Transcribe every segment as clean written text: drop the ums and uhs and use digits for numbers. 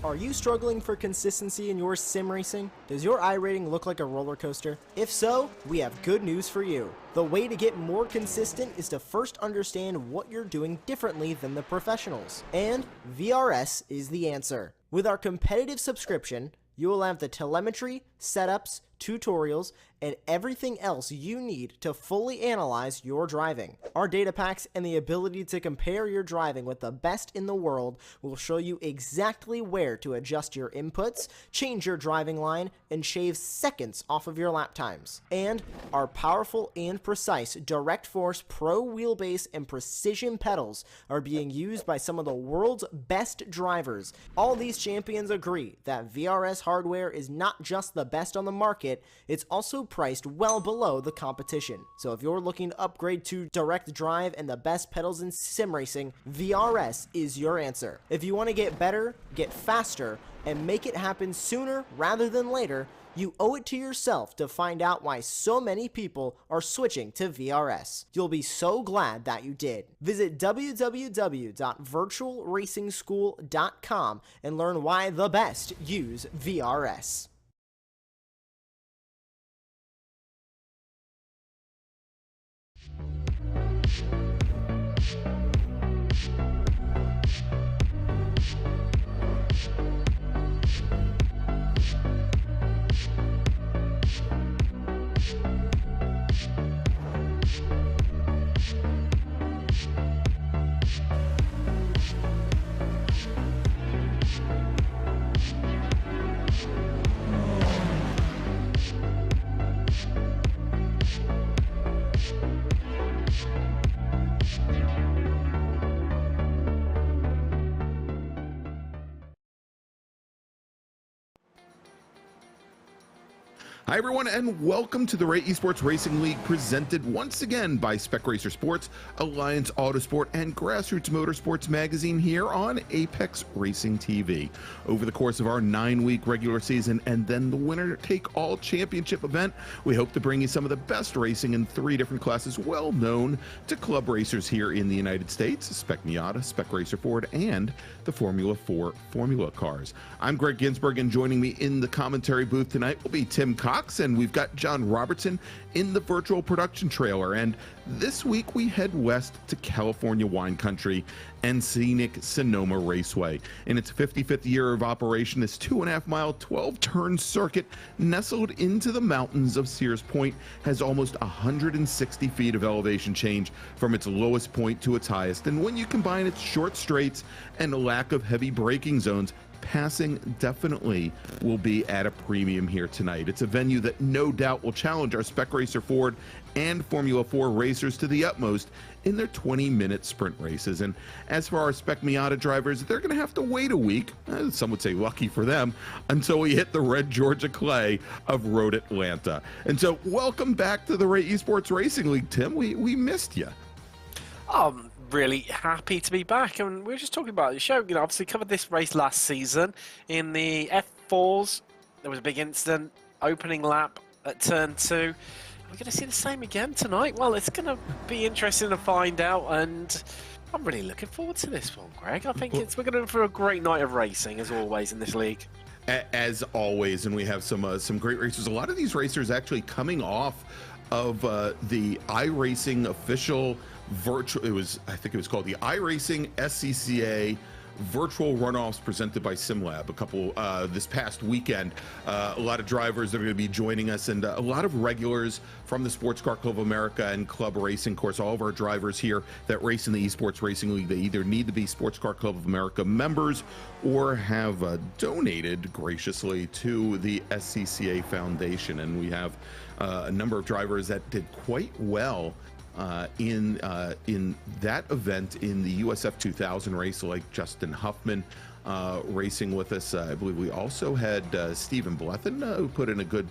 Are you struggling for consistency in your sim racing? Does your iRating look like a roller coaster? If so, we have good news for you. The way to get more consistent is to first understand what you're doing differently than the professionals. And VRS is the answer. With our competitive subscription, you will have the telemetry, setups, tutorials, and everything else you need to fully analyze your driving. Our data packs and the ability to compare your driving with the best in the world will show you exactly where to adjust your inputs, change your driving line, and shave seconds off of your lap times. And our powerful and precise Direct Force Pro wheelbase and precision pedals are being used by some of the world's best drivers. All these champions agree that VRS hardware is not just the best on the market, it's also priced well below the competition. So if you're looking to upgrade to direct drive and the best pedals in sim racing, VRS is your answer. If you want to get better, get faster, and make it happen sooner rather than later, you owe it to yourself to find out why so many people are switching to VRS. You'll be so glad that you did. Visit www.virtualracingschool.com and learn why the best use VRS. Hi everyone, and welcome to the Esports Racing League, presented once again by Spec Racer Sports, Alliance Autosport, and Grassroots Motorsports Magazine here on Apex Racing TV. Over the course of our 9-week regular season and then the winner-take-all championship event, we hope to bring you some of the best racing in 3 different classes well known to club racers here in the United States: Spec Miata, Spec Racer Ford, and the Formula 4 Formula Cars. I'm Greg Ginsburg, and joining me in the commentary booth tonight will be Tim Cox, and we've got John Robertson in the virtual production trailer. And this week we head west to California wine country and scenic Sonoma Raceway. In its 55th year of operation, this 2.5-mile, 12-turn circuit nestled into the mountains of Sears Point has almost 160 feet of elevation change from its lowest point to its highest. And when you combine its short straights and a lack of heavy braking zones, passing definitely will be at a premium here tonight. It's a venue that no doubt will challenge our Spec Racer Ford and Formula 4 racers to the utmost in their 20-minute sprint races. And as for our Spec Miata drivers, they're going to have to wait a week, some would say lucky for them, until we hit the red Georgia clay of Road Atlanta. And so welcome back to the Esports Racing League, Tim. We missed you. Really happy to be back, and we were just talking about the show. You know, obviously covered this race last season in the F4s. There was a big incident, opening lap at turn 2. We're going to see the same again tonight. Well, it's going to be interesting to find out, and I'm really looking forward to this one, Greg. I think we're going to look for a great night of racing, as always, in this league. As always, and we have some great racers. A lot of these racers actually coming off of the iRacing official virtual, I think it was called the iRacing SCCA virtual runoffs presented by SimLab a couple this past weekend. A lot of drivers that are going to be joining us, and a lot of regulars from the Sports Car Club of America and Club Racing. Of course, all of our drivers here that race in the Esports Racing League, they either need to be Sports Car Club of America members or have donated graciously to the SCCA Foundation. And we have a number of drivers that did quite well in that event in the USF 2000 race, like Justin Huffman racing with us. I believe we also had Stephen Blethen, who put in a good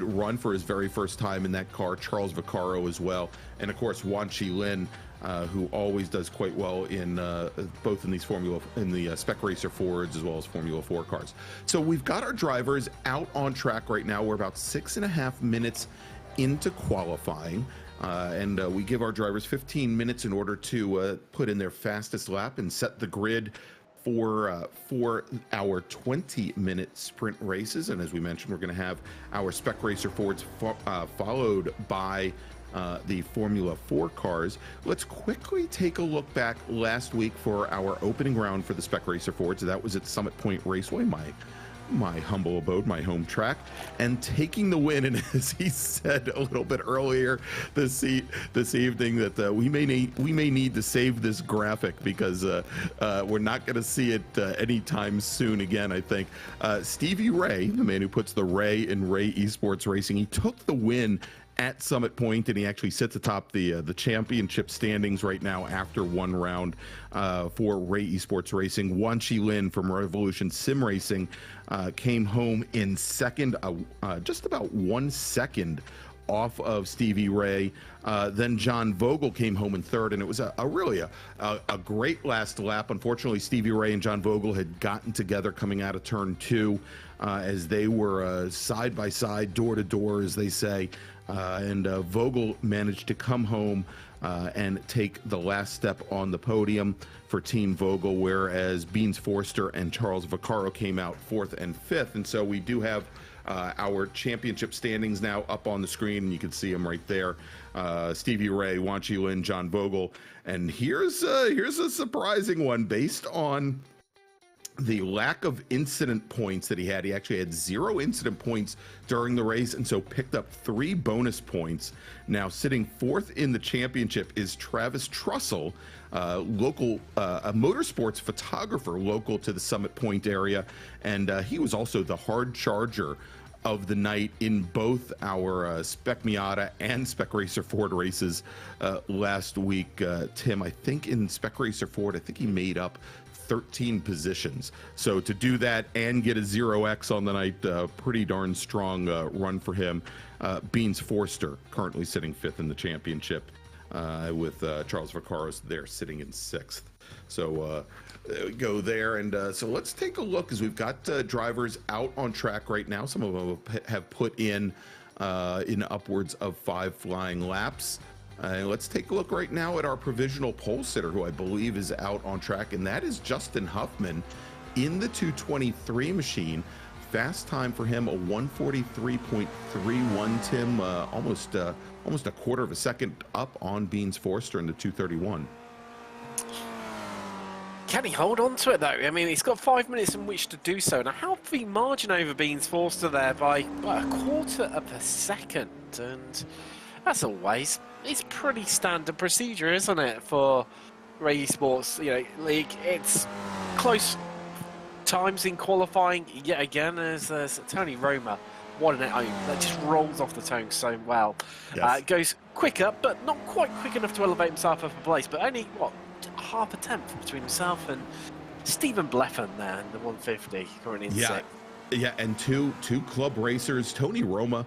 run for his very first time in that car. Charles Vaccaro as well, and of course Wan Chi Lin, who always does quite well in both in these Spec Racer Fords as well as Formula 4 cars. So we've got our drivers out on track right now. We're about 6.5 minutes into qualifying. And we give our drivers 15 minutes in order to put in their fastest lap and set the grid for our 20-minute sprint races. And as we mentioned, we're going to have our Spec Racer Fords followed by the Formula 4 cars. Let's quickly take a look back last week for our opening round for the Spec Racer Fords. That was at Summit Point Raceway, my humble abode, my home track, and taking the win. And as he said a little bit earlier this evening, that we may need to save this graphic because we're not going to see it anytime soon again, I think. Stevie Ray, the man who puts the Ray in Ray Esports Racing, he took the win at Summit Point, and he actually sits atop the championship standings right now after one round for Ray Esports Racing. Wan Chi Lin from Revolution Sim Racing came home in second, just about 1 second off of Stevie Ray. Then John Vogel came home in third, and it was really a great last lap. Unfortunately, Stevie Ray and John Vogel had gotten together coming out of turn 2 as they were side by side, door to door, as they say. And Vogel managed to come home and take the last step on the podium for Team Vogel, whereas Beans Forster and Charles Vaccaro came out 4th and 5th. And so we do have our championship standings now up on the screen, and you can see them right there. Stevie Ray, Wan Chi Lin, John Vogel. And here's a surprising one based on the lack of incident points that he had. He actually had 0 incident points during the race, and so picked up 3 bonus points. Now sitting 4th in the championship is Travis Trussell, local a motorsports photographer local to the Summit Point area, and he was also the hard charger of the night in both our Spec Miata and Spec Racer Ford races last week. Tim, I think in Spec Racer Ford, I think he made up 13 positions. So to do that and get a 0x on the night, pretty darn strong run for him. Beans Forster currently sitting 5th in the championship with Charles Vaccaro there sitting in 6th. So there we go there. And so let's take a look, as we've got drivers out on track right now. Some of them have put in upwards of 5 flying laps. Let's take a look right now at our provisional pole sitter, who I believe is out on track, and that is Justin Huffman in the 223 machine. Fast time for him, a 143.31, Tim, almost a quarter of a second up on Beans Forster in the 231. Can he hold on to it, though? I mean, he's got 5 minutes in which to do so, and a healthy margin over Beans Forster there by a quarter of a second. And as always, it's pretty standard procedure, isn't it, for Ray Esports League? It's close times in qualifying yet again. There's Tony Roma, 1 at home, that just rolls off the tongue so well. Yes. Goes quicker, but not quite quick enough to elevate himself up a place, but only, half a tenth between himself and Stephen Bleffen there in the 150, currently in 6th. Yeah, and two club racers. Tony Roma,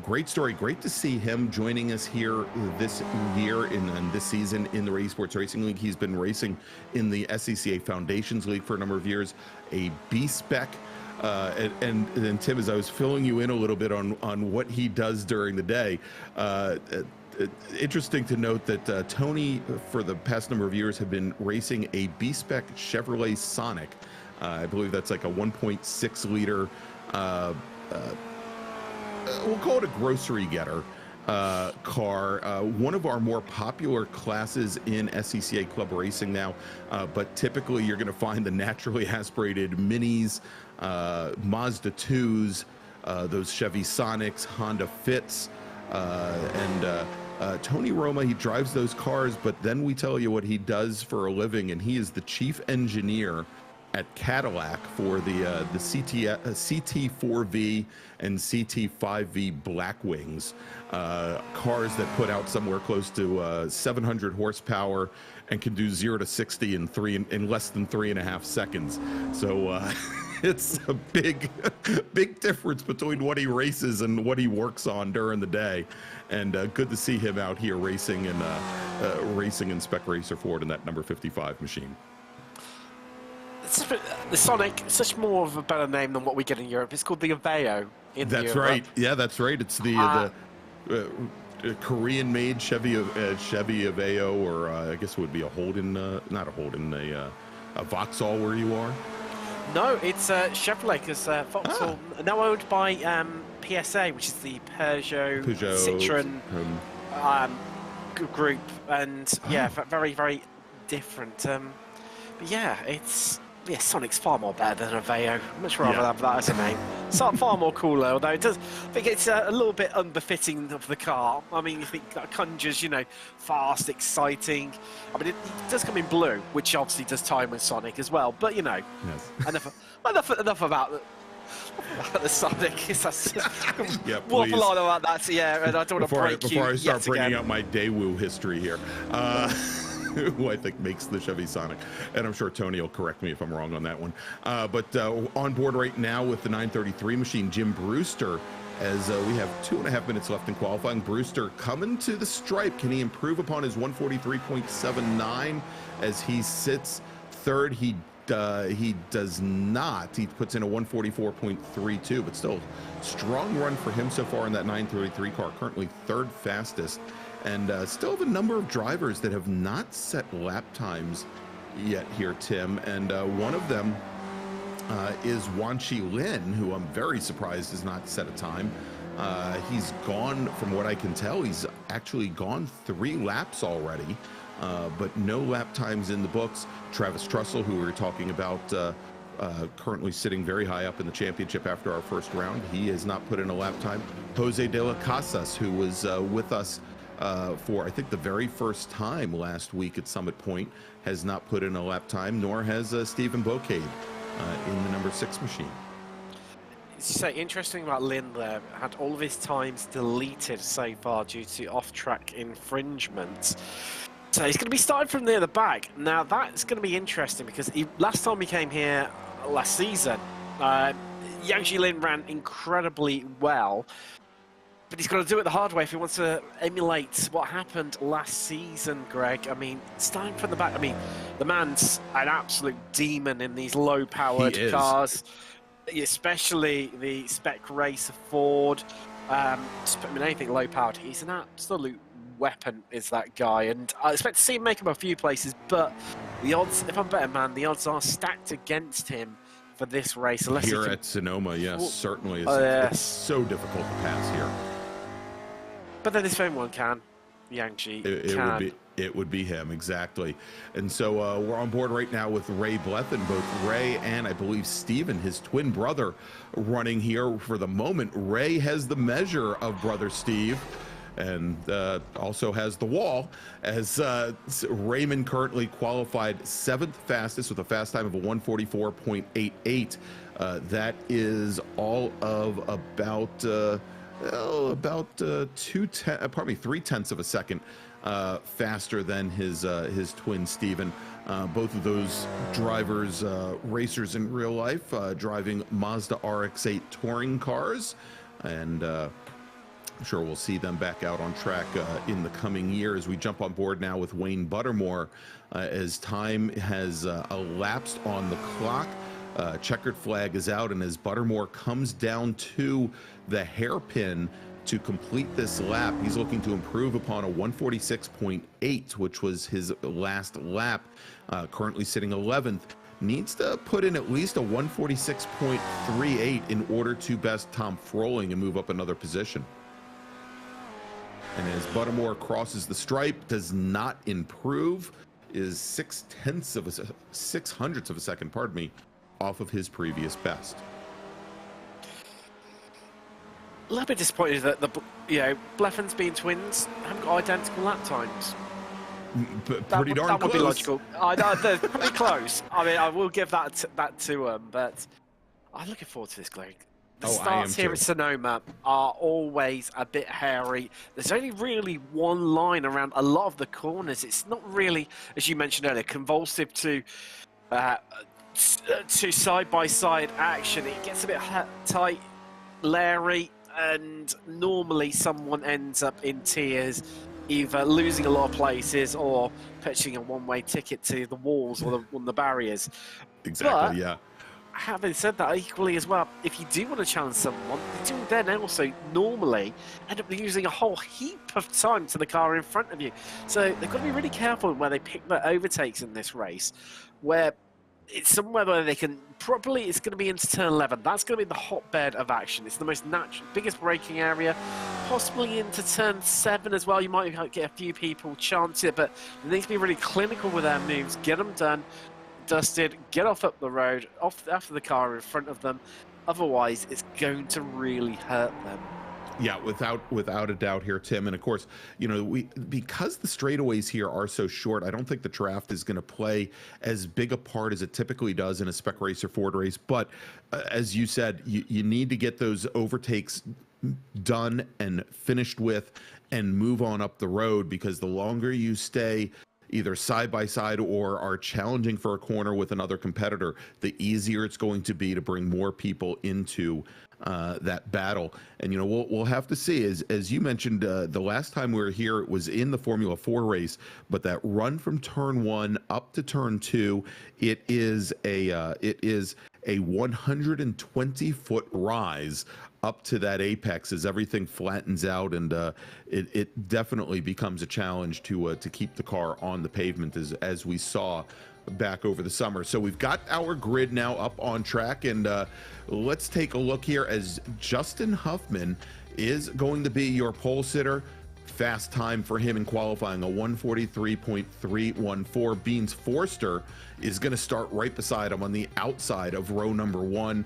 great story. Great to see him joining us here this year in this season in the Ray Esports Racing League. He's been racing in the SCCA Foundations League for a number of years, a B-Spec. And Tim, as I was filling you in a little bit on what he does during the day, interesting to note that Tony, for the past number of years, had been racing a B-Spec Chevrolet Sonic. I believe that's like a 1.6 liter, we'll call it a grocery getter car, one of our more popular classes in SCCA Club Racing now, but typically you're going to find the naturally aspirated Minis, Mazda 2s, those Chevy Sonics, Honda Fits, and Tony Roma, he drives those cars, but then we tell you what he does for a living, and he is the chief engineer at Cadillac for the CT4V and CT5V Blackwings, cars that put out somewhere close to 700 horsepower and can do 0 to 60 in less than 3.5 seconds. So it's a big difference between what he races and what he works on during the day. And good to see him out here racing in Spec Racer Ford in that number 55 machine. The Sonic, such more of a better name than what we get in Europe. It's called the Aveo in Europe. That's right. Yeah, that's right. It's the Korean-made Chevy Aveo, or I guess it would be a Holden, not a Holden, Vauxhall where you are? No, it's Chevrolet, because Vauxhall, now owned by PSA, which is the Peugeot Citroën group, and yeah, very, very different. But yeah, Sonic's far more better than a Aveo. Much rather have that as a name. So far more cooler, although I think it's a little bit unbefitting of the car. I mean, you think that conjures, fast, exciting. I mean, it does come in blue, which obviously does time with Sonic as well. But enough about the Sonic. Waffle on about that. Yeah, and I don't want to break you. Before I start bringing out my Daewoo history here. Who I think makes the Chevy Sonic, and I'm sure Tony will correct me if I'm wrong on that one. But on board right now with the 933 machine, Jim Brewster, as we have 2.5 minutes left in qualifying. Brewster coming to the stripe. Can he improve upon his 143.79 as he sits third? He does not. He puts in a 144.32, but still strong run for him so far in that 933 car, currently third fastest. And still have a number of drivers that have not set lap times yet here, Tim. And one of them is Wanqi Lin, who I'm very surprised has not set a time. He's gone, from what I can tell, he's actually gone 3 laps already, but no lap times in the books. Travis Trussell, who we were talking about, currently sitting very high up in the championship after our first round, he has not put in a lap time. Jose de la Casas, who was with us for I think the very first time last week at Summit Point, has not put in a lap time, nor has Stephen Bocade in the number 6 machine. As you say, interesting about Lynn there, had all of his times deleted so far due to off-track infringements. So he's going to be starting from near the back. Now that's going to be interesting because last time he came here last season, Yang Lin ran incredibly well. But he's got to do it the hard way if he wants to emulate what happened last season, Greg. I mean, starting from the back, I mean, the man's an absolute demon in these low-powered cars, especially the Spec Racer Ford. I mean, anything low-powered, he's an absolute weapon, is that guy. And I expect to see him make him a few places, but the odds, if I'm better man, the odds are stacked against him for this race. Unless here at Sonoma, yes, certainly. It's so difficult to pass here. But then this same one can. Yang can. It would be him, exactly. And so we're on board right now with Ray Bleffin, both Ray and I believe Steven, his twin brother, running here for the moment. Ray has the measure of brother Steve and also has the wall, as Raymond currently qualified 7th fastest with a fast time of a 144.88. That is all of about 3/10 of a second faster than his twin Steven. Both of those drivers, racers in real life, driving Mazda RX-8 touring cars, and I'm sure we'll see them back out on track in the coming years. We jump on board now with Wayne Buttermore as time has elapsed on the clock. Checkered flag is out, and as Buttermore comes down to the hairpin to complete this lap, he's looking to improve upon a 146.8, which was his last lap. Currently sitting 11th. Needs to put in at least a 146.38 in order to best Tom Froling and move up another position. And as Buttermore crosses the stripe, does not improve, is 0.6 of a second, pardon me, off of his previous best. A little bit disappointed that Bleffins being twins haven't got identical lap times. Pretty darn close. That would be logical. They're pretty close. I mean, I will give that to them, but I'm looking forward to this, Greg. The starts here at Sonoma are always a bit hairy. There's only really one line around a lot of the corners. It's not really, as you mentioned earlier, convulsive to side-by-side action. It gets a bit tight, Larry, and normally someone ends up in tears, either losing a lot of places or pitching a one-way ticket to the walls or the barriers. Exactly, yeah. Having said that, equally as well, if you do want to challenge someone, you do then also normally end up losing a whole heap of time to the car in front of you. So they've got to be really careful where they pick their overtakes in this race, where it's somewhere where they can probably, it's going to be into turn 11. That's going to be the hotbed of action. It's the most natural, biggest braking area, possibly into turn 7 as well. You might get a few people chance it, but they need to be really clinical with their moves, get them done, dusted, get off up the road, off after the car in front of them. Otherwise, it's going to really hurt them. Yeah, without a doubt here, Tim. And of course, you know, because the straightaways here are so short, I don't think the draft is going to play as big a part as it typically does in a Spec Racer Ford race. But as you said, you need to get those overtakes done and finished with and move on up the road, because the longer you stay either side by side or are challenging for a corner with another competitor, the easier it's going to be to bring more people into that battle. And you know, we'll have to see. As you mentioned, the last time we were here, it was in the Formula 4 race, but that run from turn 1 up to turn 2, it is a 120-foot rise up to that apex as everything flattens out, and it definitely becomes a challenge to keep the car on the pavement, as we saw back over the summer. So we've got our grid now up on track, and let's take a look here as Justin Huffman is going to be your pole sitter. Fast time for him in qualifying, a 143.314. Beans Forster is going to start right beside him on the outside of row number 1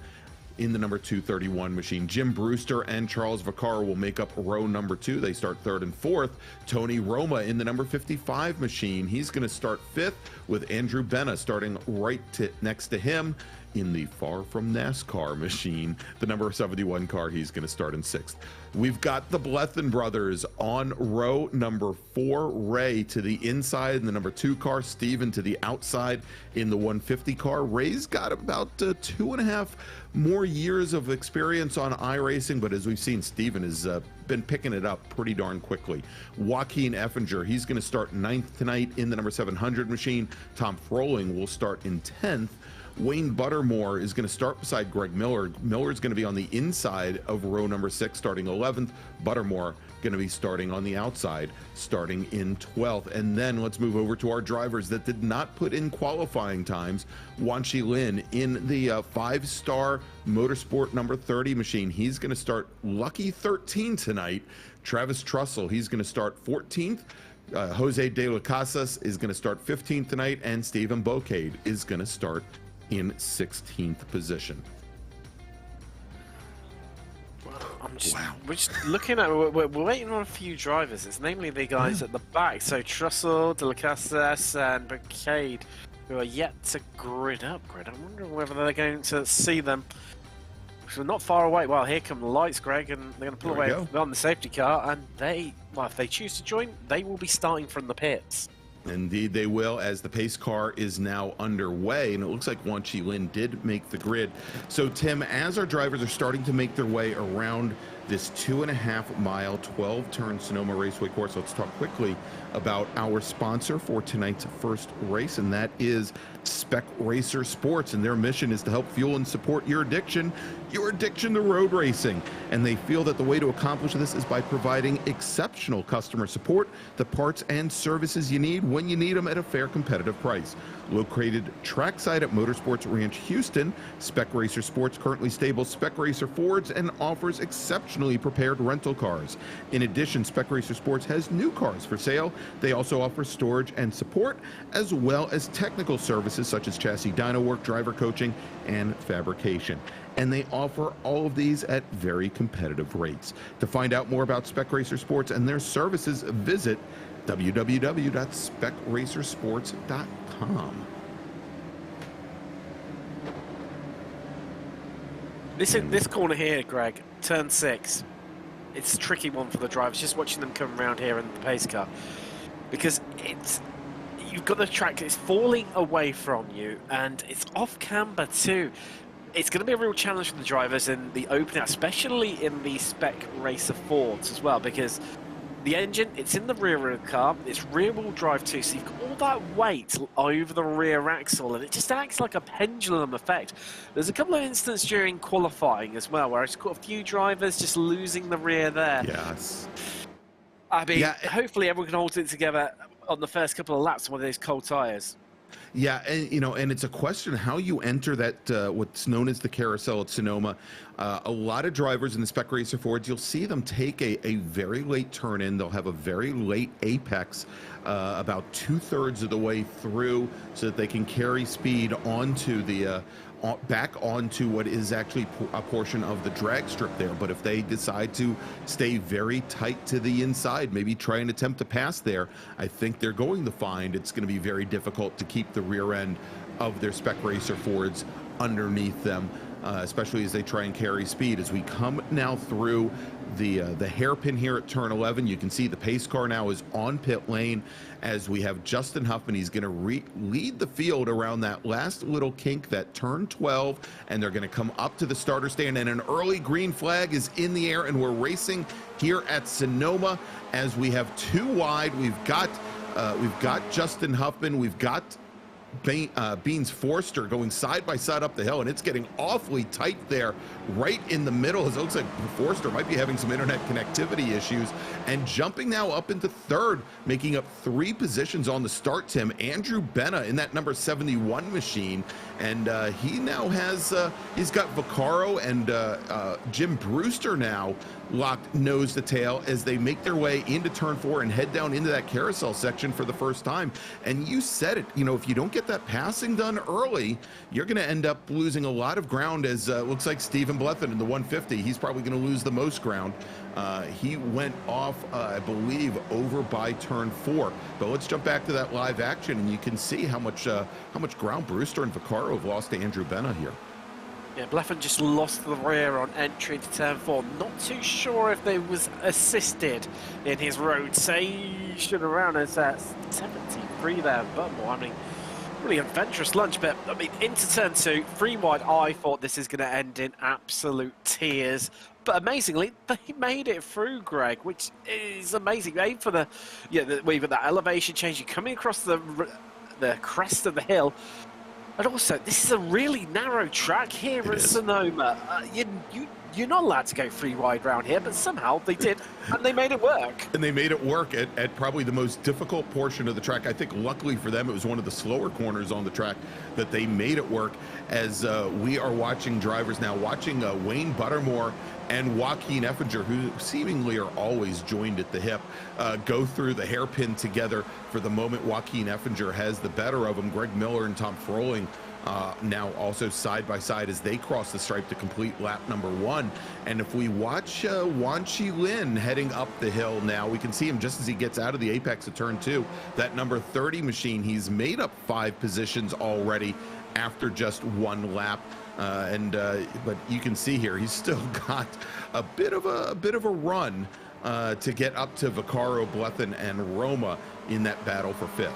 in the number 231 machine. Jim Brewster and Charles Vaccaro will make up row number 2. They start 3rd and 4th. Tony Roma in the number 55 machine. He's going to start 5th, with Andrew Benna starting right next to him in the Far From NASCAR machine. The number 71 car, he's going to start in 6th. We've got the Blethen brothers on row number 4. Ray to the inside in the number 2 car. Steven to the outside in the 150 car. Ray's got about 2.5 more years of experience on iRacing, but as we've seen, Steven has been picking it up pretty darn quickly. Joaquin Effinger, he's going to start 9th tonight in the number 700 machine. Tom Froling will start in 10th. Wayne Buttermore is going to start beside Greg Miller. Miller's going to be on the inside of row number 6, starting 11th. Buttermore going to be starting on the outside, starting in 12th. And then let's move over to our drivers that did not put in qualifying times. Wanshi Lin in the 5-star Motorsport number 30 machine. He's going to start lucky 13 tonight. Travis Trussell, he's going to start 14th. Jose De La Casas is going to start 15th tonight, and Stephen Bocade is going to start in 16th position. We're just looking at, we're waiting on a few drivers. It's namely the guys at the back. So Trussell, De La Casas, and Bocade, who are yet to grid up. I wonder whether they're going to see them. So not far away. Well, here come the lights, Greg, and they're going to pull away on the safety car. And well, if they choose to join, they will be starting from the pits. Indeed they will, as the pace car is now underway, and it looks like Wanshi Lin did make the grid. So Tim, as our drivers are starting to make their way around this 2.5-mile 12-turn Sonoma Raceway course, let's talk quickly about our sponsor for tonight's first race, and that is Spec Racer Sports, and their mission is to help fuel and support your addiction to road racing. And they feel that the way to accomplish this is by providing exceptional customer support, the parts and services you need when you need them at a fair, competitive price. Located trackside at Motorsports Ranch Houston, Spec Racer Sports currently stables Spec Racer Fords and offers exceptionally prepared rental cars. In addition, Spec Racer Sports has new cars for sale. They also offer storage and support, as well as technical services such as chassis dyno work, driver coaching, and fabrication. And they offer all of these at very competitive rates. To find out more about Spec Racer Sports and their services, visit www.specracersports.com. This corner here, Greg, turn 6. It's a tricky one for the drivers, just watching them come around here in the pace car. Because you've got the track, it's falling away from you, and it's off camber too. It's going to be a real challenge for the drivers in the opening, especially in the Spec Racer Fords as well, because the engine, it's in the rear of the car, it's rear-wheel drive too, so you've got all that weight over the rear axle, and it just acts like a pendulum effect. There's a couple of instances during qualifying as well, where I just caught a few drivers just losing the rear there. Yes. I mean, hopefully everyone can hold it together on the first couple of laps on one of those cold tyres. Yeah, and and it's a question how you enter that what's known as the carousel at Sonoma. A lot of drivers in the Spec Racer Fords, you'll see them take a very late turn in. They'll have a very late apex, about 2/3 of the way through, so that they can carry speed onto the back onto what is actually a portion of the drag strip there. But if they decide to stay very tight to the inside, maybe try and attempt to pass there, I think they're going to find it's going to be very difficult to keep the rear end of their Spec Racer Fords underneath them, especially as they try and carry speed. As we come now through the hairpin here at turn 11, you can see the pace car now is on pit lane as we have Justin Huffman. He's going to lead the field around that last little kink, that turn 12, and they're going to come up to the starter stand, and an early green flag is in the air, and we're racing here at Sonoma as we have two wide. We've got Justin Huffman, we've got Beans Forster going side by side up the hill, and it's getting awfully tight there right in the middle, as it looks like Forster might be having some internet connectivity issues, and jumping now up into third, making up 3 positions on the start, Tim. Andrew Benna in that number 71 machine, and he now has he's got Vaccaro and Jim Brewster now locked nose to tail as they make their way into turn 4 and head down into that carousel section for the first time. And you said it, if you don't get that passing done early, you're going to end up losing a lot of ground, as looks like Stephen Blethyn in the 150, he's probably going to lose the most ground. He went off, I believe, over by turn 4. But let's jump back to that live action, and you can see how much ground Brewster and Vaccaro have lost to Andrew Benna here. Yeah, Blethyn just lost the rear on entry to turn 4. Not too sure if they was assisted in his rotation around as 73 there. Butmore, I mean, really adventurous lunch, but I mean, into turn 2, 3 wide. I thought this is going to end in absolute tears. But amazingly, they made it through, Greg, which is amazing. Aim for the, with that elevation change, you're coming across the crest of the hill. And also, this is a really narrow track here at Sonoma. You're not allowed to go 3 wide round here, but somehow they did, and they made it work. And they made it work at probably the most difficult portion of the track. I think luckily for them, it was one of the slower corners on the track that they made it work, as we are watching drivers now, watching Wayne Buttermore and Joaquin Effinger, who seemingly are always joined at the hip, go through the hairpin together. For the moment, Joaquin Effinger has the better of him. Greg Miller and Tom Froling now also side by side as they cross the stripe to complete lap number 1. And if we watch Wan Chi Lin heading up the hill now, we can see him just as he gets out of the apex of turn 2. That number 30 machine, he's made up 5 positions already after just 1 lap. But you can see here he's still got a bit of a run to get up to Vaccaro, Blethyn, and Roma in that battle for 5th.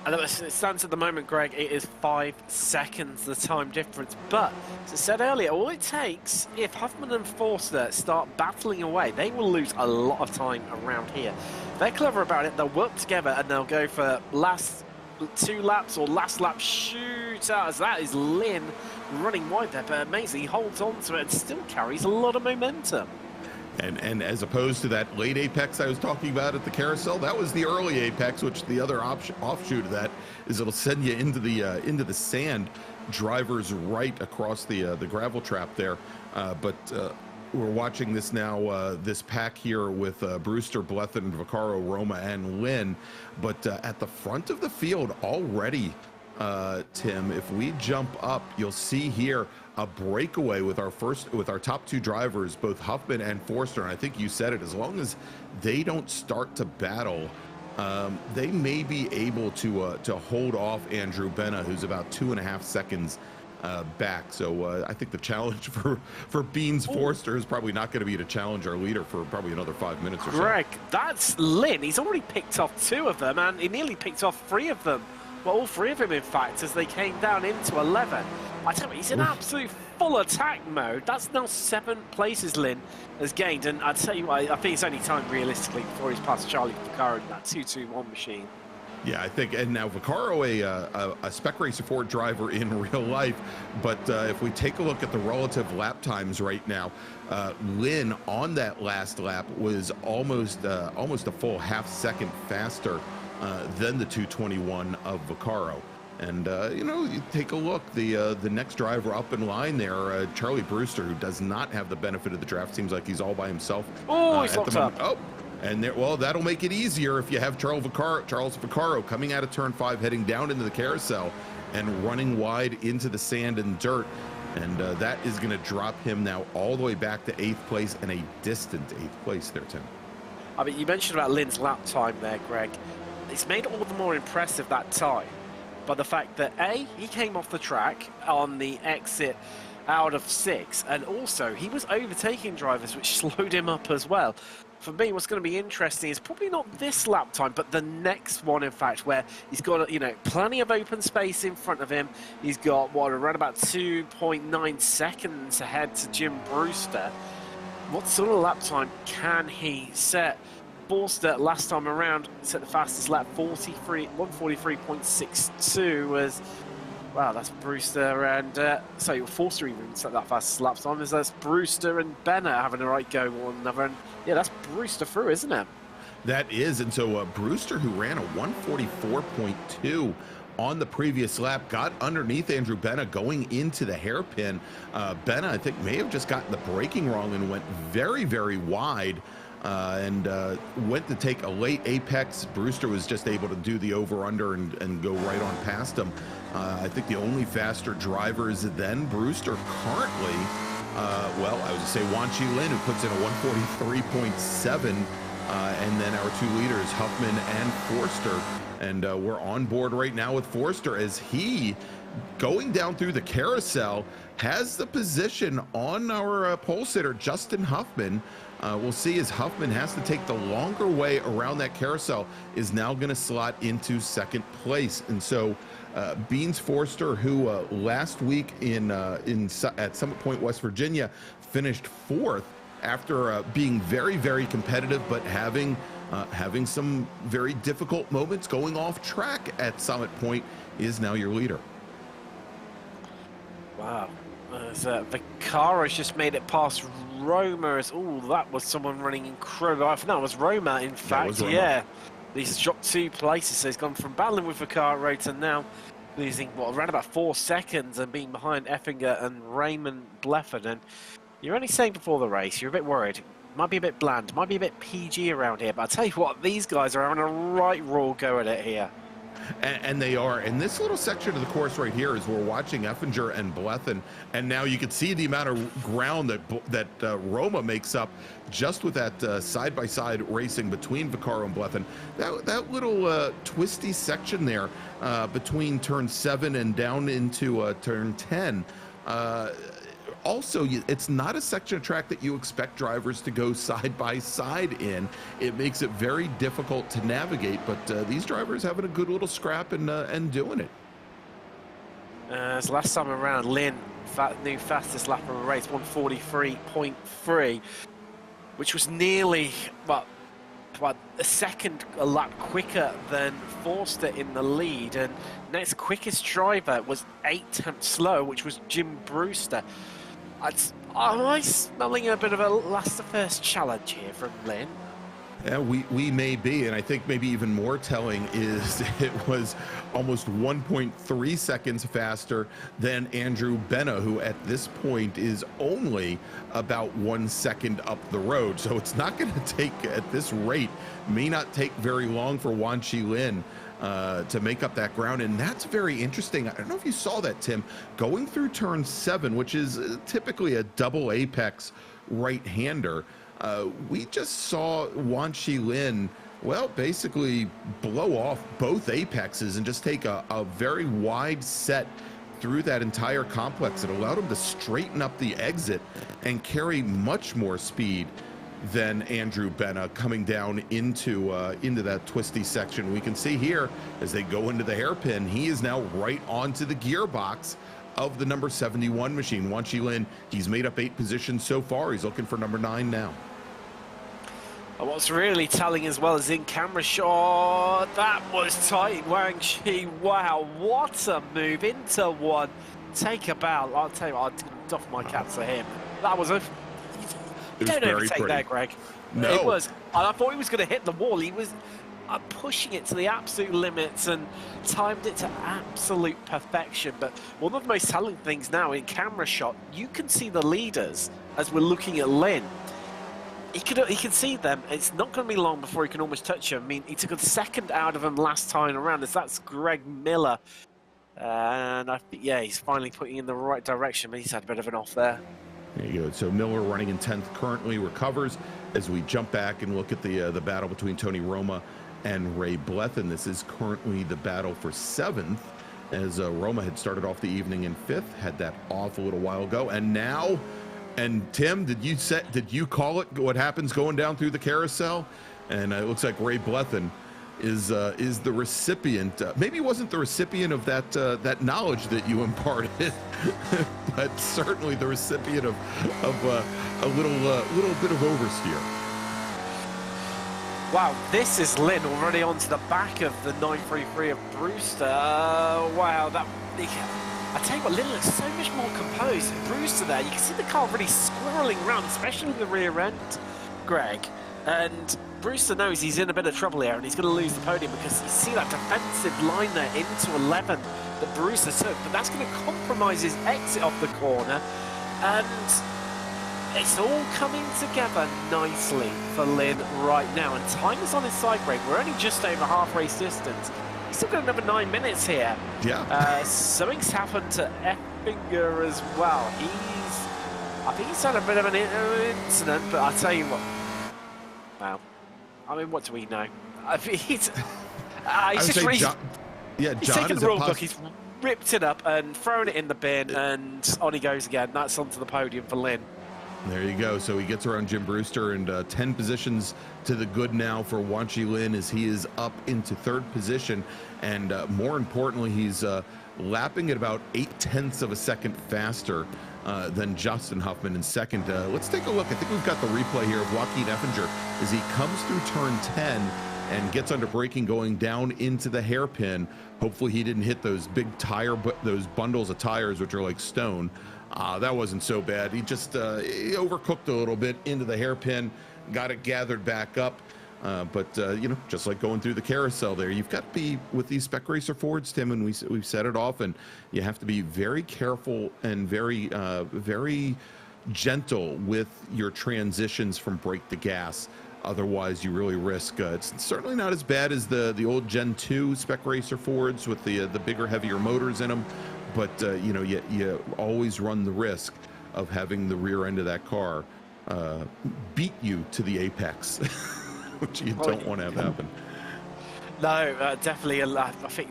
And as it stands at the moment, Greg, it is 5 seconds the time difference. But as I said earlier, all it takes, if Huffman and Forster start battling away, they will lose a lot of time around here. If they're clever about it, they'll work together and they'll go for last 2 laps or last lap shootout, as that is Lynn running wide there, but amazing, he holds on to it and still carries a lot of momentum. And as opposed to that late apex I was talking about at the carousel, that was the early apex, which the other offshoot of that is it'll send you into the sand, drivers right across the gravel trap there. But we're watching this now, this pack here with Brewster, Blethyn, Vaccaro, Roma, and Lynn. But at the front of the field already, Tim, if we jump up, you'll see here a breakaway with our top 2 drivers, both Huffman and Forster. And I think you said it, as long as they don't start to battle, they may be able to hold off Andrew Benna, who's about 2.5 seconds back. So I think the challenge for Beans Forster is probably not going to be to challenge our leader for probably another 5 minutes or so. Greg, that's Lynn. He's already picked off 2 of them, and he nearly picked off 3 of them. Well, all 3 of them, in fact, as they came down into 11. I tell you, he's in absolute full attack mode. That's now 7 places Lynn has gained, and I'd tell you, I think it's only time realistically before he's past Charlie Vaccaro in that 2-2-1 machine. Yeah, I think, and now Vaccaro, a Spec Racer Ford driver in real life, but if we take a look at the relative lap times right now, Lynn on that last lap was almost a full half second faster than the 221 of Vaccaro. And, you know, you take a look, the next driver up in line there, Charlie Brewster, who does not have the benefit of the draft, seems like he's all by himself. Oh, he's locked up. Oh, and there, well, that'll make it easier if you have Charles Vaccaro coming out of turn 5, heading down into the carousel and running wide into the sand and dirt. And that is going to drop him now all the way back to 8th place, and a distant 8th place there, Tim. I mean, you mentioned about Lynn's lap time there, Greg. It's made it all the more impressive, that time, by the fact that A, he came off the track on the exit out of 6, and also he was overtaking drivers, which slowed him up as well. For me, what's going to be interesting is probably not this lap time, but the next one, in fact, where he's got, you know, plenty of open space in front of him. He's got, what, around about 2.9 seconds ahead to Jim Brewster. What sort of lap time can he set? Forster last time around set the fastest lap, 143.62 was, wow, that's Brewster and, sorry, Forster even set that fastest lap time, as that's Brewster and Bennett having a right go on one another, and yeah, that's Brewster through, isn't it? That is, and so Brewster, who ran a 144.2 on the previous lap, got underneath Andrew Benna going into the hairpin. Benna, I think, may have just gotten the braking wrong and went very, very wide. And went to take a late apex. Brewster was just able to do the over-under and go right on past him. I think the only faster drivers than Brewster currently, well, I would say Wan Chi Lin, who puts in a 143.7, and then our 2 leaders, Huffman and Forster. And we're on board right now with Forster as he, going down through the carousel, has the position on our pole sitter, Justin Huffman. We'll see as Huffman has to take the longer way around that carousel, is now going to slot into 2nd place. And so Beans Forster, who last week at Summit Point, West Virginia, finished 4th after being very, very competitive, but having some very difficult moments going off track at Summit Point, is now your leader. Wow. Vaccaro's just made it past Roma. Oh, that was someone running incredible. I think that was Roma, in fact. Roma. Yeah. He's dropped 2 places, so he's gone from battling with Vaccaro to now losing, what, around about 4 seconds and being behind Effinger and Raymond Blefford. And you're only saying before the race, you're a bit worried. Might be a bit bland, might be a bit PG around here, but I'll tell you what, these guys are having a right raw go at it here. And they are. And this little section of the course right here is we're watching Effinger and Blethen, and now you can see the amount of ground that Roma makes up just with that side-by-side racing between Vaccaro and Blethen. That little twisty section there between turn 7 and down into turn 10. Also, it's not a section of track that you expect drivers to go side by side in. It makes it very difficult to navigate, but these drivers having a good little scrap and doing it. So last time around, Lynn, new fastest lap of the race, 143.3, which was nearly, what, a second a lap quicker than Forster in the lead. And next quickest driver was 8 tenths slow, which was Jim Brewster. Am I smelling a bit of a last-to-first challenge here from Lynn? Yeah, we may be, and I think maybe even more telling is it was almost 1.3 seconds faster than Andrew Benna, who at this point is only about 1 second up the road. So it's not going to take, at this rate, may not take very long for Wan Chi Lin to make up that ground. And that's very interesting. I don't know if you saw that, Tim, going through turn 7, which is typically a double apex right-hander. We just saw Wan Chi Lin, well, basically blow off both apexes and just take a very wide set through that entire complex. It allowed him to straighten up the exit and carry much more speed than Andrew Benna coming down into that twisty section. We can see here as they go into the hairpin, he is now right onto the gearbox of the number 71 machine. Wan Chi Lin, he's made up 8 positions so far. He's looking for number 9 now. What's really telling as well is in camera shot. That was tight, Wang Chi. Wow, what a move into one. Take a bow. I'll tell you what, I'd doff my cap to him. That was a... You don't overtake that, Greg. No. It was. And I thought he was going to hit the wall. He was... pushing it to the absolute limits and timed it to absolute perfection. But one of the most telling things now in camera shot, you can see the leaders as we're looking at Lynn. He can see them. It's not going to be long before he can almost touch them. I mean, he took a second out of them last time around. That's Greg Miller. And I think, yeah, he's finally putting in the right direction, but he's had a bit of an off there. There you go. So Miller running in 10th currently recovers as we jump back and look at the battle between Tony Roma and Ray Blethen. This is currently the battle for 7th, as Roma had started off the evening in 5th, had that off a little while ago, and now, and Tim, did you call it what happens going down through the carousel? And it looks like Ray Blethen is the recipient. Maybe he wasn't the recipient of that knowledge that you imparted, but certainly the recipient of a little bit of oversteer. Wow, this is Lynn already onto the back of the 933 of Brewster. Wow, I tell you what, Lynn looks so much more composed. Brewster there, you can see the car really squirreling around, especially the rear end, Greg. And Brewster knows he's in a bit of trouble here and he's going to lose the podium, because you see that defensive line there into 11 that Brewster took, but that's going to compromise his exit off the corner. And it's all coming together nicely for Lynn right now, and time is on his side, Greg. We're only just over half race distance. He's still got another 9 minutes here. Yeah. Something's happened to Effinger as well. I think he's had a bit of an incident, but I'll tell you what. Wow. I mean, what do we know? I mean, he's John, he's taken the rule book, he's ripped it up and thrown it in the bin, and on he goes again. That's onto the podium for Lynn. There you go. So he gets around Jim Brewster, and 10 positions to the good now for Wanchi Lin, as he is up into 3rd position. And more importantly, he's lapping at about 0.8 of a second faster than Justin Huffman in 2nd. Let's take a look. I think we've got the replay here of Joaquin Effinger as he comes through turn 10 and gets under braking going down into the hairpin. Hopefully he didn't hit those big those bundles of tires, which are like stone. That wasn't so bad. He just he overcooked a little bit into the hairpin, got it gathered back up. But you know, just like going through the carousel there, you've got to be with these Spec Racer Fords, Tim, and we've said it often. You have to be very careful and very gentle with your transitions from brake to gas. Otherwise, you really risk. It's certainly not as bad as the old Gen 2 Spec Racer Fords with the bigger, heavier motors in them. But you know, you always run the risk of having the rear end of that car beat you to the apex, which you don't want to have happen. No, definitely. I think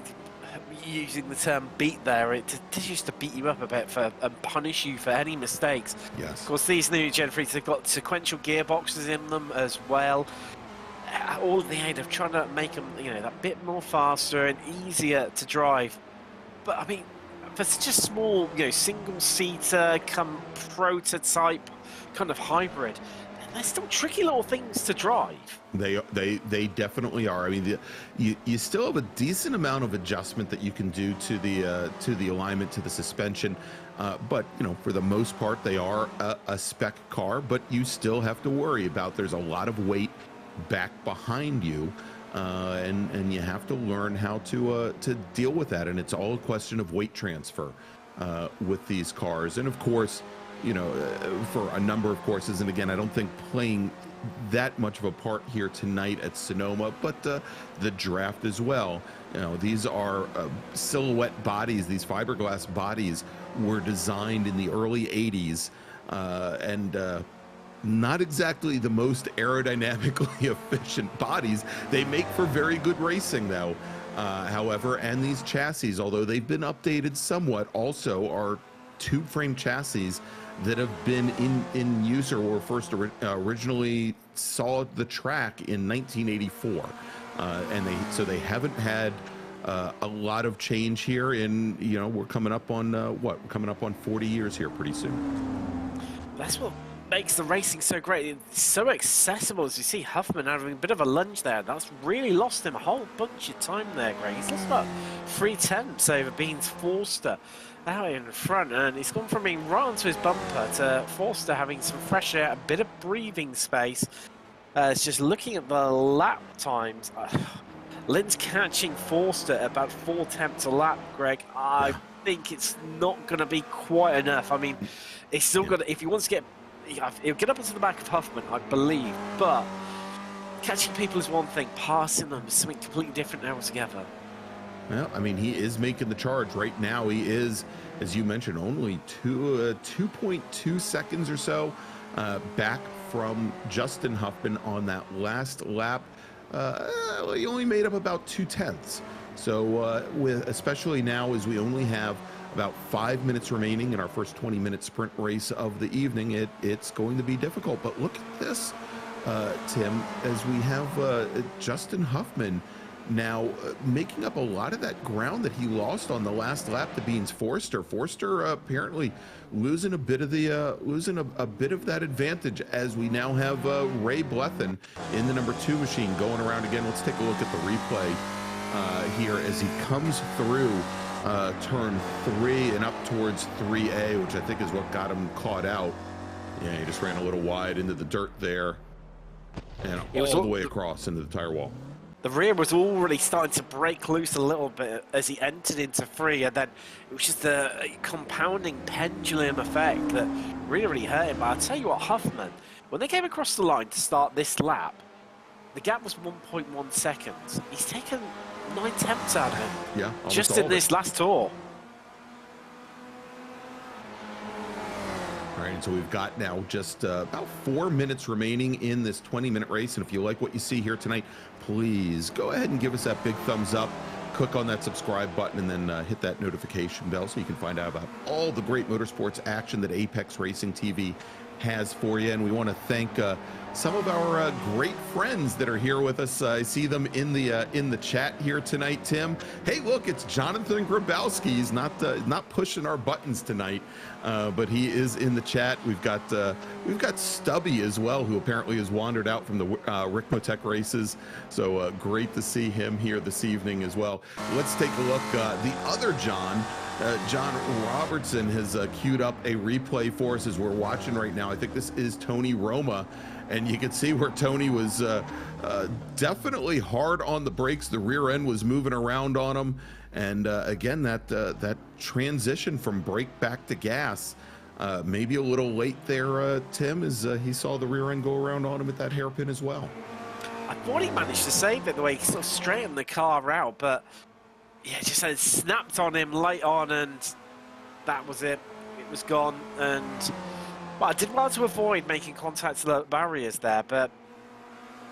using the term "beat" there, it used to beat you up a bit and punish you for any mistakes. Yes. Of course, these new Gen 3s, they've got sequential gearboxes in them as well. All in the aid of trying to make them, you know, that bit more faster and easier to drive. But I mean, for such a small, you know, single-seater, come prototype kind of hybrid, they're still tricky little things to drive. They definitely are. I mean, you still have a decent amount of adjustment that you can do to the alignment, to the suspension, but you know, for the most part, they are a spec car. But you still have to worry about there's a lot of weight back behind you. And you have to learn how to deal with that, and it's all a question of weight transfer with these cars. And of course, you know, for a number of courses, and again, I don't think playing that much of a part here tonight at Sonoma, but the draft as well. You know, these are silhouette bodies. These fiberglass bodies were designed in the early 80s, and not exactly the most aerodynamically efficient bodies. They make for very good racing, though. However, and these chassis, although they've been updated somewhat, also are tube frame chassis that have been in use or were first originally saw the track in 1984, and so they haven't had a lot of change here. In, you know, we're coming up on what? We're coming up on 40 years here pretty soon. That's what makes the racing so great. It's so accessible. As you see Huffman having a bit of a lunge there. That's really lost him a whole bunch of time there, Greg. He's lost about 3/10 over Beans Forster out in front, and he's gone from being right onto his bumper to Forster having some fresh air, a bit of breathing space. It's just looking at the lap times. Lynn's catching Forster at about 4 tenths a lap, Greg. I think it's not going to be quite enough. I mean, it's still going to, if he wants to get, he'll get up into the back of Huffman, I believe, but catching people is one thing, passing them is something completely different altogether. Well, I mean, he is making the charge right now. He is, as you mentioned, only 2.2 seconds or so back from Justin Huffman on that last lap. He only made up about 2 tenths. So especially now, as we only have about 5 minutes remaining in our first 20-minute sprint race of the evening, it's going to be difficult. But look at this, Tim, as we have Justin Huffman now making up a lot of that ground that he lost on the last lap to Beans Forster. Forster apparently losing a bit of the a bit of that advantage, as we now have Ray Blethen in the number 2 machine going around again. Let's take a look at the replay here as he comes through turn 3 and up towards 3A, which I think is what got him caught out. Yeah, he just ran a little wide into the dirt there and all the way across into the tire wall. The rear was already starting to break loose a little bit as he entered into 3, and then it was just a compounding pendulum effect that really hurt him. But I'll tell you what, Huffman, when they came across the line to start this lap, the gap was 1.1 seconds. He's taken 9 tenths out of him. Yeah, just in this last tour. All right, and so we've got now just about 4 minutes remaining in this 20-minute race. And if you like what you see here tonight, please go ahead and give us that big thumbs up. Click on that subscribe button and then hit that notification bell so you can find out about all the great motorsports action that Apex Racing TV has for you. And we want to thank some of our great friends that are here with us. I see them in the chat here tonight, Tim. Hey, look, it's Jonathan Grabowski. He's not pushing our buttons tonight, but he is in the chat. We've got Stubby as well, who apparently has wandered out from the Rick Motec races. So great to see him here this evening as well. Let's take a look. The other John. John Robertson has queued up a replay for us as we're watching right now. I think this is Tony Roma, and you can see where Tony was definitely hard on the brakes. The rear end was moving around on him, and again, that transition from brake back to gas, maybe a little late there, Tim, as he saw the rear end go around on him at that hairpin as well. I thought he managed to save it the way he sort of straightened the car out, but yeah, just had snapped on him late on, and that was it. It was gone, and well, I did well to avoid making contact to the barriers there, but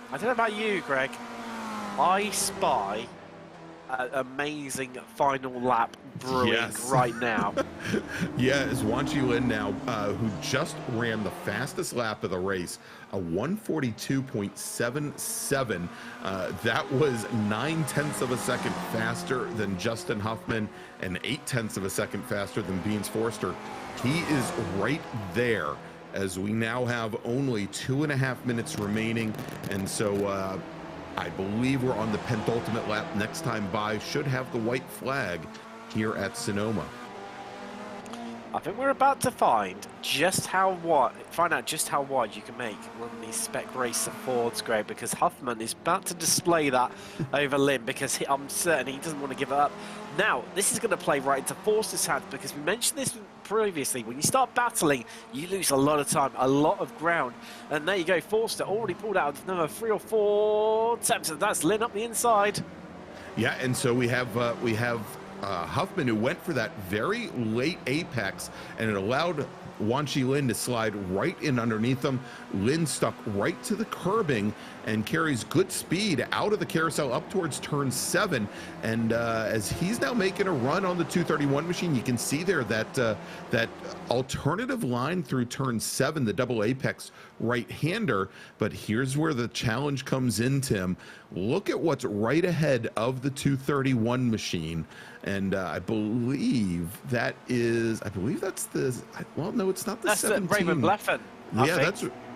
I don't know about you, Greg. I spy an amazing final lap brewing right now. Yeah, it's Wan Lin now, who just ran the fastest lap of the race, a 142.77. That was 9 tenths of a second faster than Justin Huffman and 8 tenths of a second faster than Beans Forster. He is right there as we now have only 2.5 minutes remaining, and so I believe we're on the penultimate lap. Next time by should have the white flag here at Sonoma. I think we're about to find out just how wide you can make one of these Spec Racer Fords, Greg, because Huffman is about to display that over Lynn, because I'm certain he doesn't want to give it up. Now, this is going to play right into Forster's hands, because we mentioned this previously. When you start battling, you lose a lot of time, a lot of ground. And there you go, Forster already pulled out another 3 or 4 attempts, and that's Lynn up the inside. Yeah, and so we have Huffman, who went for that very late apex, and it allowed Wan Lin to slide right in underneath him. Lin stuck right to the curbing and carries good speed out of the carousel up towards turn 7. And as he's now making a run on the 231 machine, you can see there that that alternative line through turn 7, the double apex right-hander. But here's where the challenge comes in, Tim. Look at what's right ahead of the 231 machine. And I believe that's the, well, no, it's not the that's 17. That's Raymond Blethen.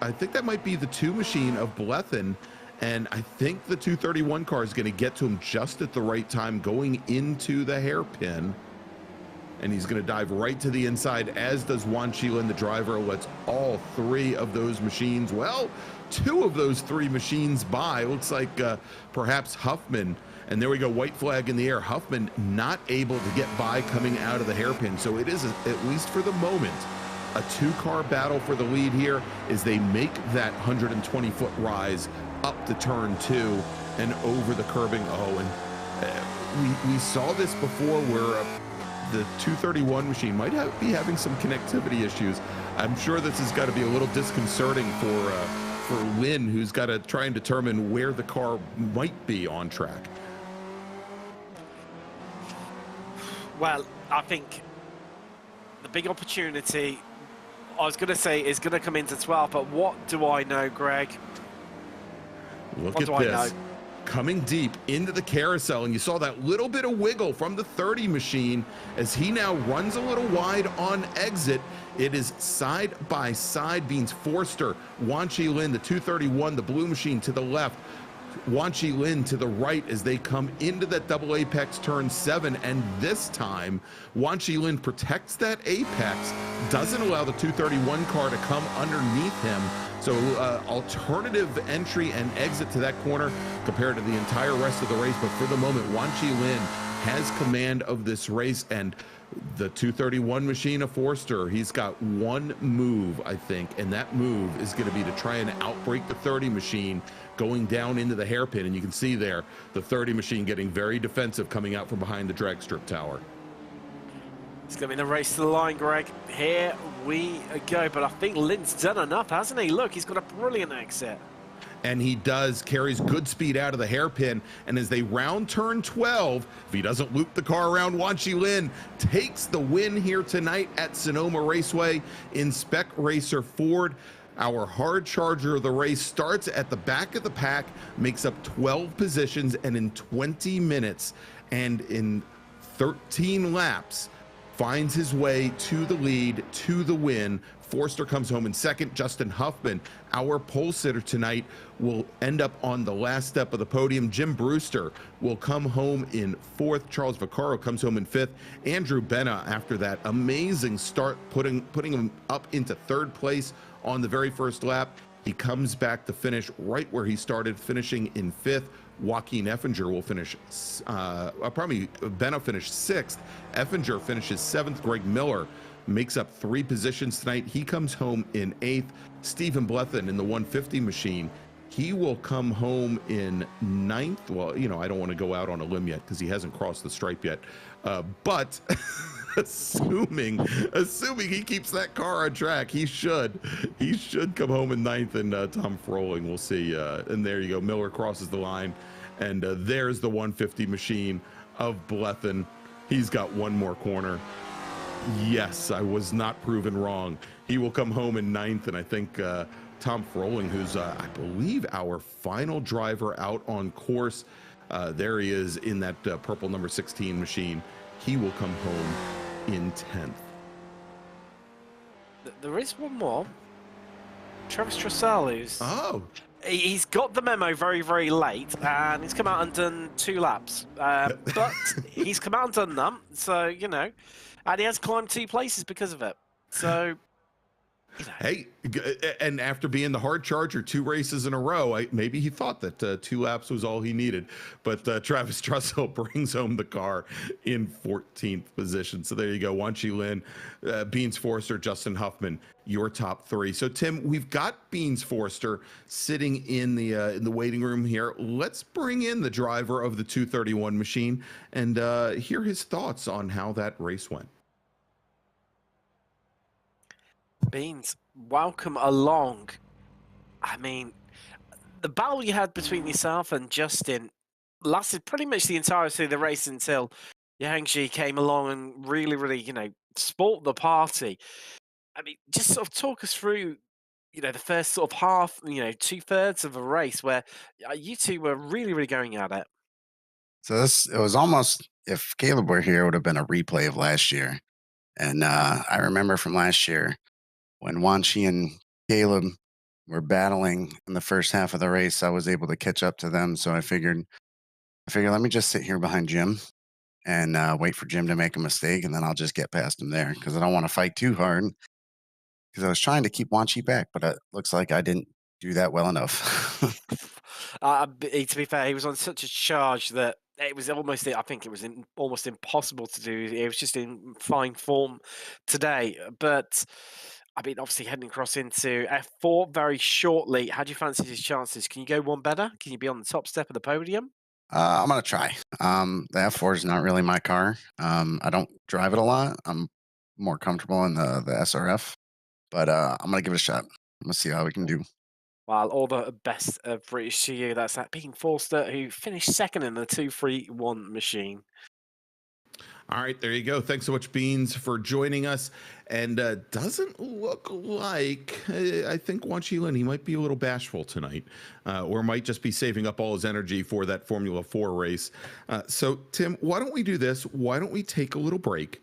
I think that might be the 2 machine of Blethen. And I think the 231 car is going to get to him just at the right time going into the hairpin. And he's going to dive right to the inside, as does Wan Lin, the driver. Lets all 3 of those machines, well, 2 of those 3 machines by. Looks like perhaps Huffman And there we go, white flag in the air. Huffman not able to get by coming out of the hairpin. So it is, at least for the moment, a two-car battle for the lead here as they make that 120-foot rise up to turn 2 and over the curbing. Oh, and we saw this before where the 231 machine might be having some connectivity issues. I'm sure this has got to be a little disconcerting for Lynn, who's got to try and determine where the car might be on track. Well, I think the big opportunity, I was going to say, is going to come into 12, but what do I know, Greg? Look at this. Coming deep into the carousel, and you saw that little bit of wiggle from the 30 machine as he now runs a little wide on exit. It is side by side. Beans Forster, Wan Chi Lin, the 231, the blue machine to the left. Wan Chi Lin to the right as they come into that double apex turn 7, and this time Wan Chi Lin protects that apex, doesn't allow the 231 car to come underneath him. So alternative entry and exit to that corner compared to the entire rest of the race. But for the moment, Wan Chi Lin has command of this race, and the 231 machine of Forster, he's got one move, I think, and that move is going to be to try and outbrake the 30 machine going down into the hairpin. And you can see there the 30 machine getting very defensive coming out from behind the drag strip tower. It's going to be the race to the line, Greg. Here we go. But I think Lynn's done enough, hasn't he? Look, he's got a brilliant exit. And he does, carries good speed out of the hairpin. And as they round turn 12, if he doesn't loop the car around, Wan Chi Lin takes the win here tonight at Sonoma Raceway in Spec Racer Ford. Our hard charger of the race starts at the back of the pack, makes up 12 positions, and in 20 minutes and in 13 laps, finds his way to the lead, to the win. Forster comes home in second. Justin Huffman, our pole sitter tonight, will end up on the last step of the podium. Jim Brewster will come home in fourth. Charles Vaccaro comes home in fifth. Andrew Benna, after that amazing start, putting him up into third place on the very first lap, he comes back to finish right where he started, finishing in fifth. Joaquin Effinger will finish, Benna finished sixth. Effinger finishes seventh. Greg Miller makes up 3 positions tonight. He comes home in eighth. Stephen Blethen in the 150 machine, he will come home in ninth. Well, you know, I don't want to go out on a limb yet because he hasn't crossed the stripe yet. But assuming he keeps that car on track, he should come home in ninth. And Tom Froling, we'll see. And there you go. Miller crosses the line. And there's the 150 machine of Blethen. He's got one more corner. Yes, I was not proven wrong. He will come home in ninth, and I think Tom Froling, who's, I believe, our final driver out on course, there he is in that purple number 16 machine. He will come home in 10th. There is one more. Travis Trussell, who's... Oh. He's got the memo very, very late, and he's come out and done 2 laps. But he's come out and done them, so, you know... And he has climbed 2 places because of it. So, you know. Hey, and after being the hard charger 2 races in a row, maybe he thought that 2 laps was all he needed. But Travis Trussell brings home the car in 14th position. So there you go. Wan Chi Lin, Beans Forster, Justin Huffman, your top 3. So Tim, we've got Beans Forster sitting in the waiting room here. Let's bring in the driver of the 231 machine and hear his thoughts on how that race went. Beans, welcome along. I mean, the battle you had between yourself and Justin lasted pretty much the entirety of the race until Yangji came along and really, really, you know, spoilt the party. I mean, just sort of talk us through, you know, the first sort of half, you know, 2/3 of a race where you two were really, really going at it. So it was almost, if Caleb were here, it would have been a replay of last year. And I remember from last year when Wan Chi and Caleb were battling in the first half of the race, I was able to catch up to them. So I figured let me just sit here behind Jim and wait for Jim to make a mistake, and then I'll just get past him there because I don't want to fight too hard. Because I was trying to keep Wan Chi back, but it looks like I didn't do that well enough. To be fair, he was on such a charge that it was almost, I think it was almost impossible to do. It was just in fine form today. But I mean, obviously heading across into F4 very shortly. How do you fancy his chances? Can you go one better? Can you be on the top step of the podium? I'm gonna try. The F4 is not really my car. I don't drive it a lot. I'm more comfortable in the SRF, but I'm gonna give it a shot. I'm gonna see how we can do. Well, all the best of British to you. That's that being Forster, who finished second in the 2-3-1 machine. All right, there you go. Thanks so much, Beans, for joining us. And doesn't look like, I think Juan Chilin, he might be a little bashful tonight, or might just be saving up all his energy for that Formula 4 race. So, Tim, why don't we do this? Why don't we take a little break,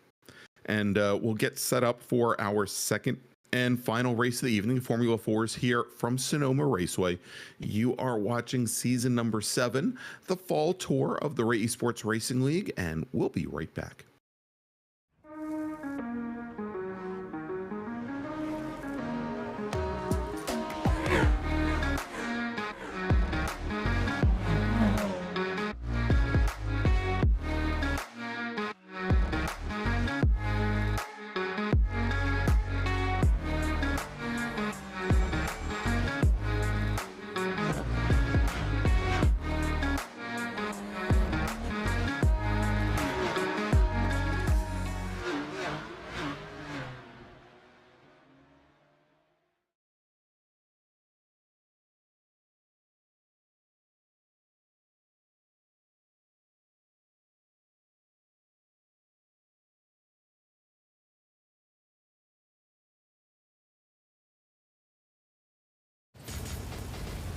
and we'll get set up for our second and final race of the evening, Formula 4s here from Sonoma Raceway. You are watching season number 7, the fall tour of the Ray Esports Racing League, and we'll be right back.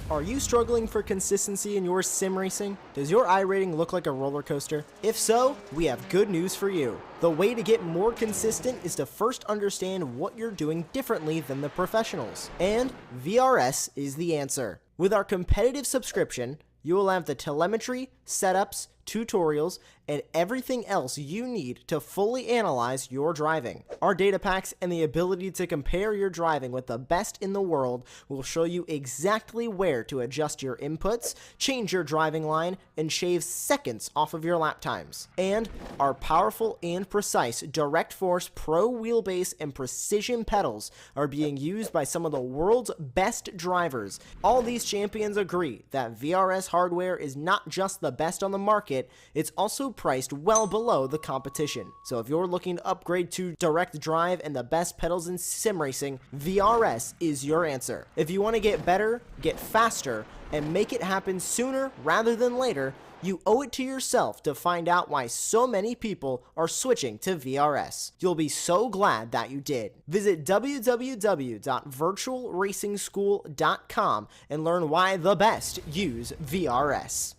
Are you struggling for consistency in your sim racing? Does your iRating look like a roller coaster? If so, we have good news for you. The way to get more consistent is to first understand what you're doing differently than the professionals. And VRS is the answer. With our competitive subscription, you will have the telemetry, setups, tutorials, and everything else you need to fully analyze your driving. Our data packs and the ability to compare your driving with the best in the world will show you exactly where to adjust your inputs, change your driving line, and shave seconds off of your lap times. And our powerful and precise Direct Force Pro wheelbase and precision pedals are being used by some of the world's best drivers. All these champions agree that VRS hardware is not just the best on the market, it's also priced well below the competition. So if you're looking to upgrade to direct drive and the best pedals in sim racing, VRS is your answer. If you want to get better, get faster, and make it happen sooner rather than later, you owe it to yourself to find out why so many people are switching to VRS. You'll be so glad that you did. Visit www.virtualracingschool.com and learn why the best use VRS.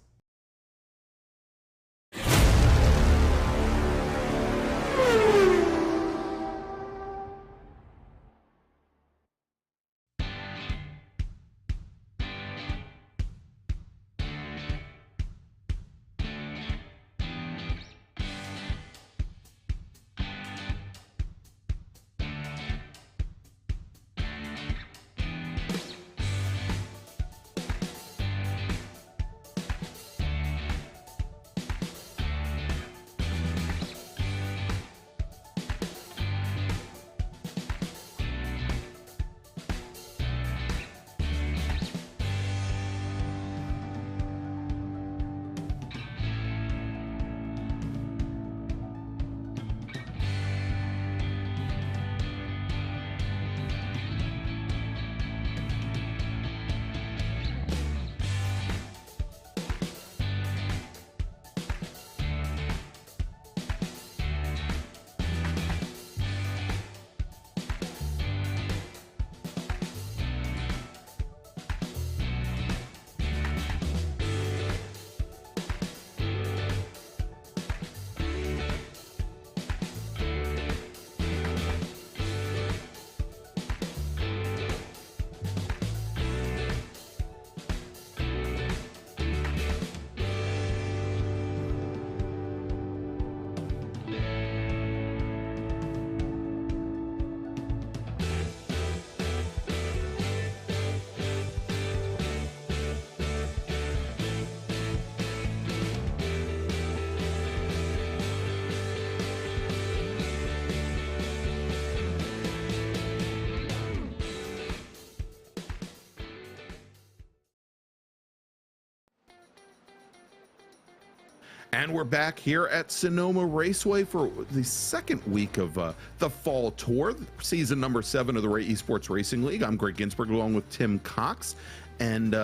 And we're back here at Sonoma Raceway for the second week of the Fall Tour, season number 7 of the Ray Esports Racing League. I'm Greg Ginsberg along with Tim Cox. And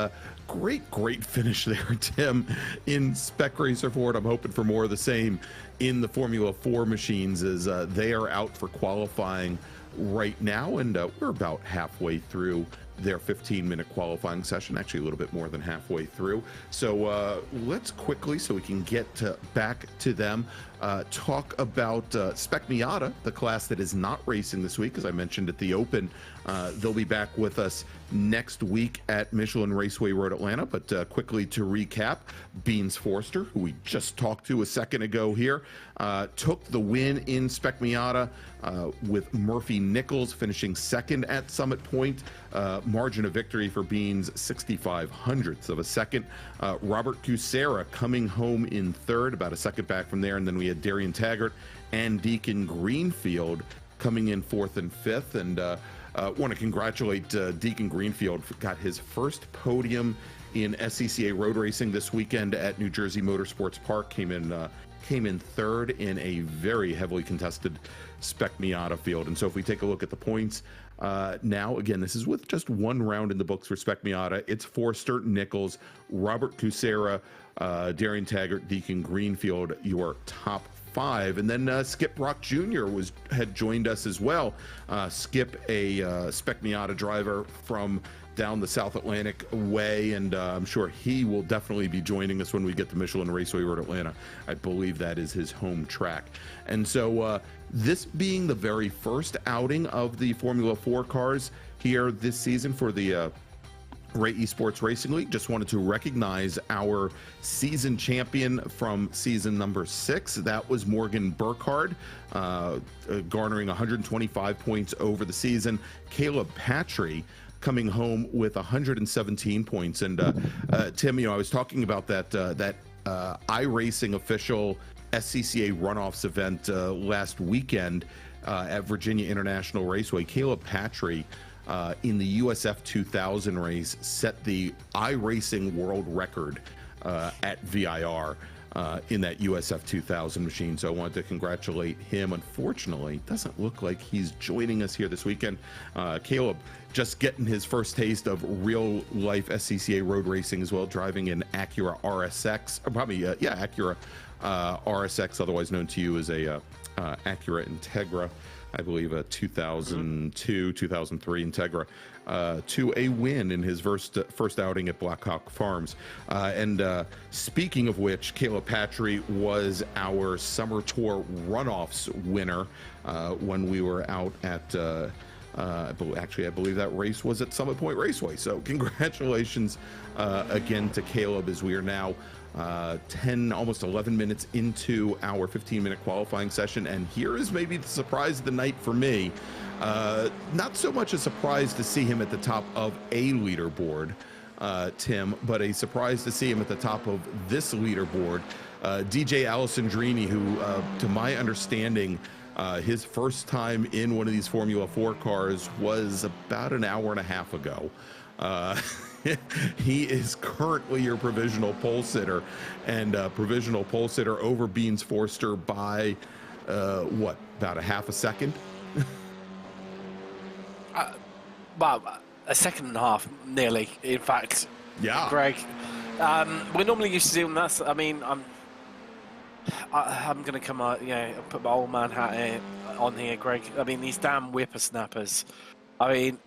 great finish there, Tim, in Spec Racer Ford. I'm hoping for more of the same in the Formula 4 machines as they are out for qualifying right now. And we're about halfway through their 15-minute qualifying session, actually a little bit more than halfway through. So let's quickly, so we can get back to them, talk about Spec Miata, the class that is not racing this week. As I mentioned at the Open, they'll be back with us next week at Michelin Raceway Road Atlanta. But quickly to recap, Beans Forster, who we just talked to a second ago here, took the win in Spec Miata with Murphy Nichols finishing second at Summit Point. Margin of victory for Beans, 65/100ths of a second. Robert Kucera coming home in third, about a second back from there. And then we had Darian Taggart and Deacon Greenfield coming in fourth and fifth. And want to congratulate Deacon Greenfield, got his first podium in SCCA road racing this weekend at New Jersey Motorsports Park. Came in third in a very heavily contested Spec Miata field. And so if we take a look at the points now, again, this is with just one round in the books for Spec Miata. It's Forster, Nichols, Robert Kucera, Darian Taggart, Deacon Greenfield, your top 5. And then Skip Brock Jr. had joined us as well. Skip, a Spec Miata driver from down the South Atlantic way, and I'm sure he will definitely be joining us when we get to Michelin Raceway Road Atlanta. I believe that is his home track. And so this being the very first outing of the Formula 4 cars here this season for the Ray Esports Racing League, just wanted to recognize our season champion from season number 6. That was Morgan Burkhardt, garnering 125 points over the season. Caleb Patry coming home with 117 points. And Tim, I was talking about that iRacing official SCCA runoffs event last weekend at Virginia International Raceway. Caleb Patry in the USF 2000 race set the iRacing world record at VIR in that USF 2000 machine. So I wanted to congratulate him. Unfortunately, it doesn't look like he's joining us here this weekend. Caleb just getting his first taste of real life SCCA road racing as well, driving an Acura RSX, or probably, Acura RSX, otherwise known to you as a Acura Integra. I believe a 2002, 2003 Integra, to a win in his first outing at Blackhawk Farms. And speaking of which, Caleb Patry was our Summer Tour runoffs winner when we were out at, I believe that race was at Summit Point Raceway. So congratulations again to Caleb, as we are now 10, almost 11 minutes into our 15-minute qualifying session. And here is maybe the surprise of the night for me. Not so much a surprise to see him at the top of a leaderboard, Tim, but a surprise to see him at the top of this leaderboard. DJ Alessandrini, who, to my understanding, his first time in one of these Formula 4 cars was about an hour and a half ago. He is currently your provisional pole sitter, and provisional pole sitter over Beans Forster by about a half a second? Well, a second and a half, nearly, in fact. Yeah. Greg, we're normally used to doing that. I mean, I'm going to come out, put my old man hat on here, Greg. I mean, these damn whippersnappers. I mean,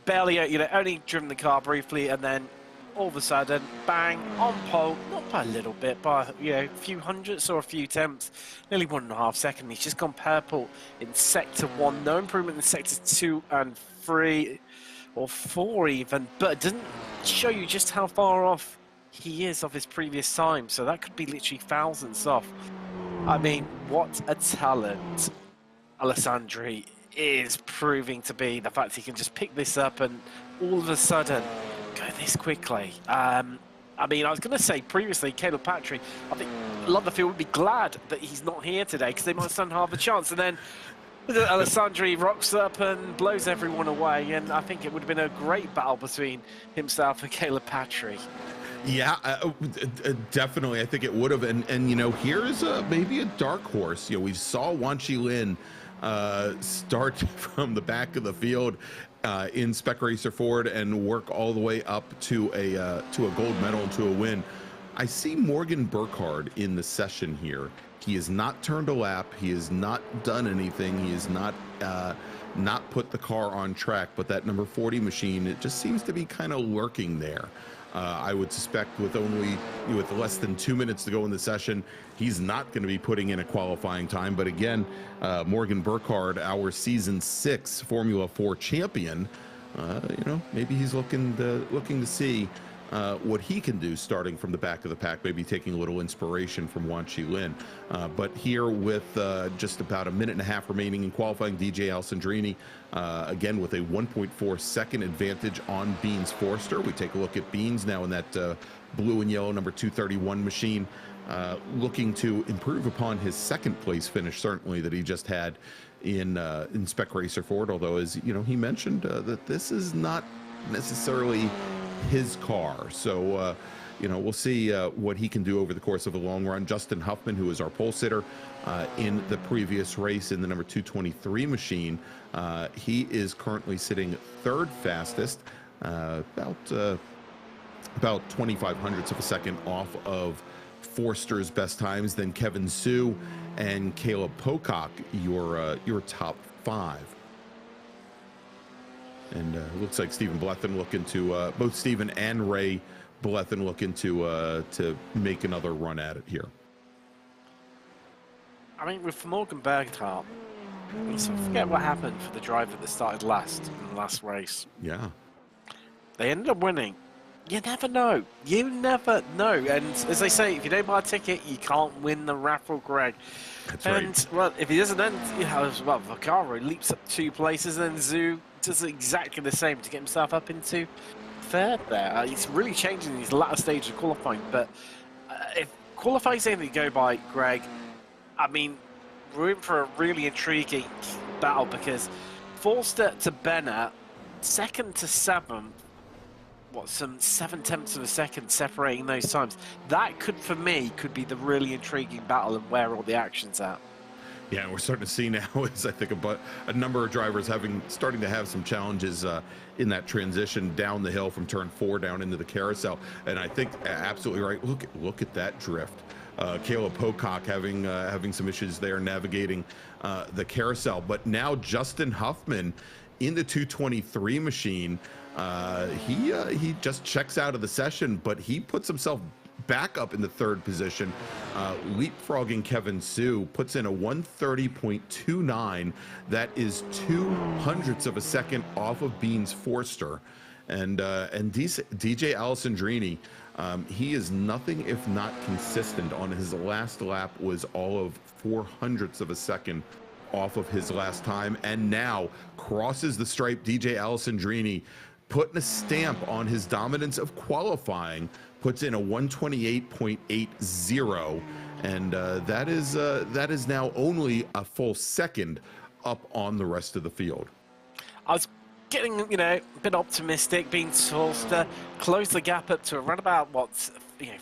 barely, only driven the car briefly, and then all of a sudden, bang, on pole, not by a little bit, by, a few hundredths or a few tenths, nearly 1.5 seconds. He's just gone purple in Sector 1, no improvement in Sectors 2 and 3, or 4 even, but it doesn't show you just how far off he is of his previous time, so that could be literally thousands off. I mean, what a talent Alessandri is proving to be. The fact he can just pick this up and all of a sudden go this quickly. I mean, I was going to say previously, Caleb Patry, I think a lot of the field would be glad that he's not here today because they might stand half a chance. And then Alessandri rocks up and blows everyone away. And I think it would have been a great battle between himself and Caleb Patry. Yeah, definitely. I think it would have. And you know, here's maybe a dark horse. You know, we saw Wan Lin start from the back of the field in Spec Racer Ford and work all the way up to a gold medal and to a win. I see Morgan Burkhardt in the session here. He has not turned a lap. He has not done anything. He has not put the car on track. But that number 40 machine, it just seems to be kind of lurking there. I would suspect with less than 2 minutes to go in the session, he's not going to be putting in a qualifying time. But again, Morgan Burkhardt, our season 6 Formula 4 champion, you know, maybe he's looking to see what he can do starting from the back of the pack, maybe taking a little inspiration from Wan Lin. But here with just about a minute and a half remaining in qualifying, DJ Alessandrini, again with a 1.4 second advantage on Beans Forster. We take a look at Beans now in that blue and yellow number 231 machine, looking to improve upon his second place finish, certainly, that he just had in Spec Racer Ford. Although, as you know, he mentioned that this is not necessarily his car, so you know, we'll see what he can do over the course of a long run. Justin Huffman, who is our pole sitter in the previous race in the number 223 machine, he is currently sitting third fastest, about 25 hundredths of a second off of Forster's best times. Then Kevin Sue and Caleb Pocock, your top 5. And it looks like Stephen Blethen looking to both Stephen and Ray Blethen looking to make another run at it here. I mean, with Morgan Burkhardt, so forget what happened for the driver that started last in the last race. Yeah. They ended up winning. You never know. You never know. And as they say, if you don't buy a ticket, you can't win the raffle, Greg. That's and, right. Well, if he doesn't end, you know, well, Vaccaro leaps up 2 places, and Zhu does exactly the same to get himself up into third there. It's really changing these latter stages of qualifying. But if qualifying's anything to go by, Greg, I mean, we're in for a really intriguing battle, because Forster to Bennett, 2nd to 7th, some 7/10 of a second separating those times. That could, for me, could be the really intriguing battle and where all the action's at. Yeah, we're starting to see now is, I think, a number of drivers starting to have some challenges in that transition down the hill from turn 4 down into the carousel. And I think absolutely right. Look at that drift. Caleb Pocock having some issues there navigating the carousel. But now Justin Huffman in the 223 machine, he just checks out of the session, but he puts himself back up in the 3rd position, leapfrogging Kevin Sue, puts in a 130.29. That is 2/100ths of a second off of Beans Forster. And DJ Alessandrini, he is nothing if not consistent. On his last lap was all of 4/100ths of a second off of his last time, and now crosses the stripe. DJ Alessandrini putting a stamp on his dominance of qualifying, puts in a 128.80, and that is now only a full second up on the rest of the field. I was getting, you know, a bit optimistic. Beans Forster closed the gap up to around about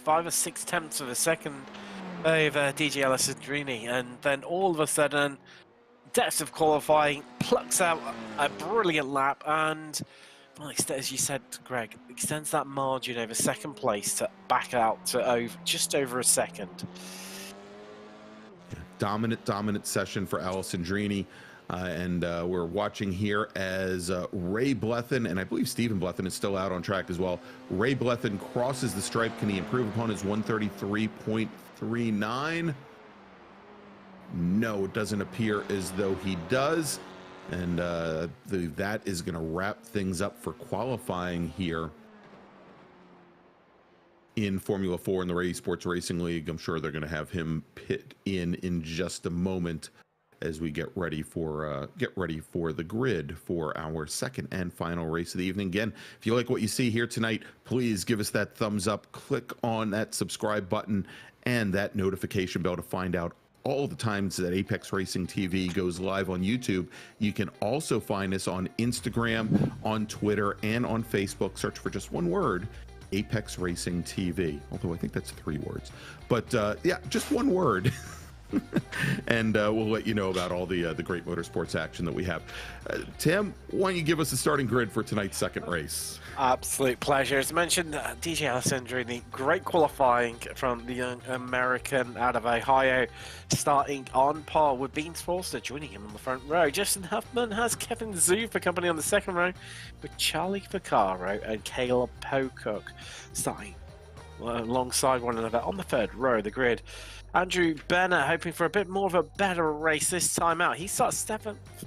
5 or 6 tenths of a second over DJ Alessandrini, and then all of a sudden, depths of qualifying, plucks out a brilliant lap, and, well, as you said, Greg, extends that margin over 2nd place to back out to just over a second. Yeah, dominant session for Alessandrini. And we're watching here as Ray Blethen, and I believe Stephen Blethen is still out on track as well. Ray Blethen crosses the stripe. Can he improve upon his 133.39? No, it doesn't appear as though he does. And that is going to wrap things up for qualifying here in Formula 4 in the Esports Racing League. I'm sure they're going to have him pit in just a moment as we get ready for the grid for our 2nd and final race of the evening. Again, if you like what you see here tonight, please give us that thumbs up, click on that subscribe button and that notification bell to find out all the times that Apex Racing TV goes live on YouTube. You can also find us on Instagram, on Twitter, and on Facebook. Search for just one word, Apex Racing TV, although I think that's 3 words. But yeah, just 1 word. And we'll let you know about all the great motorsports action that we have. Tim, why don't you give us a starting grid for tonight's second race? Absolute pleasure. As mentioned, DJ Alessandrini, great qualifying from the young American out of Ohio, starting on par with Beans Forster joining him on the front row. Justin Huffman has Kevin Zhu for company on the second row, with Charlie Vaccaro and Caleb Pocock starting alongside one another on the third row of the grid. Andrew Bennett hoping for a bit more of a better race this time out. He starts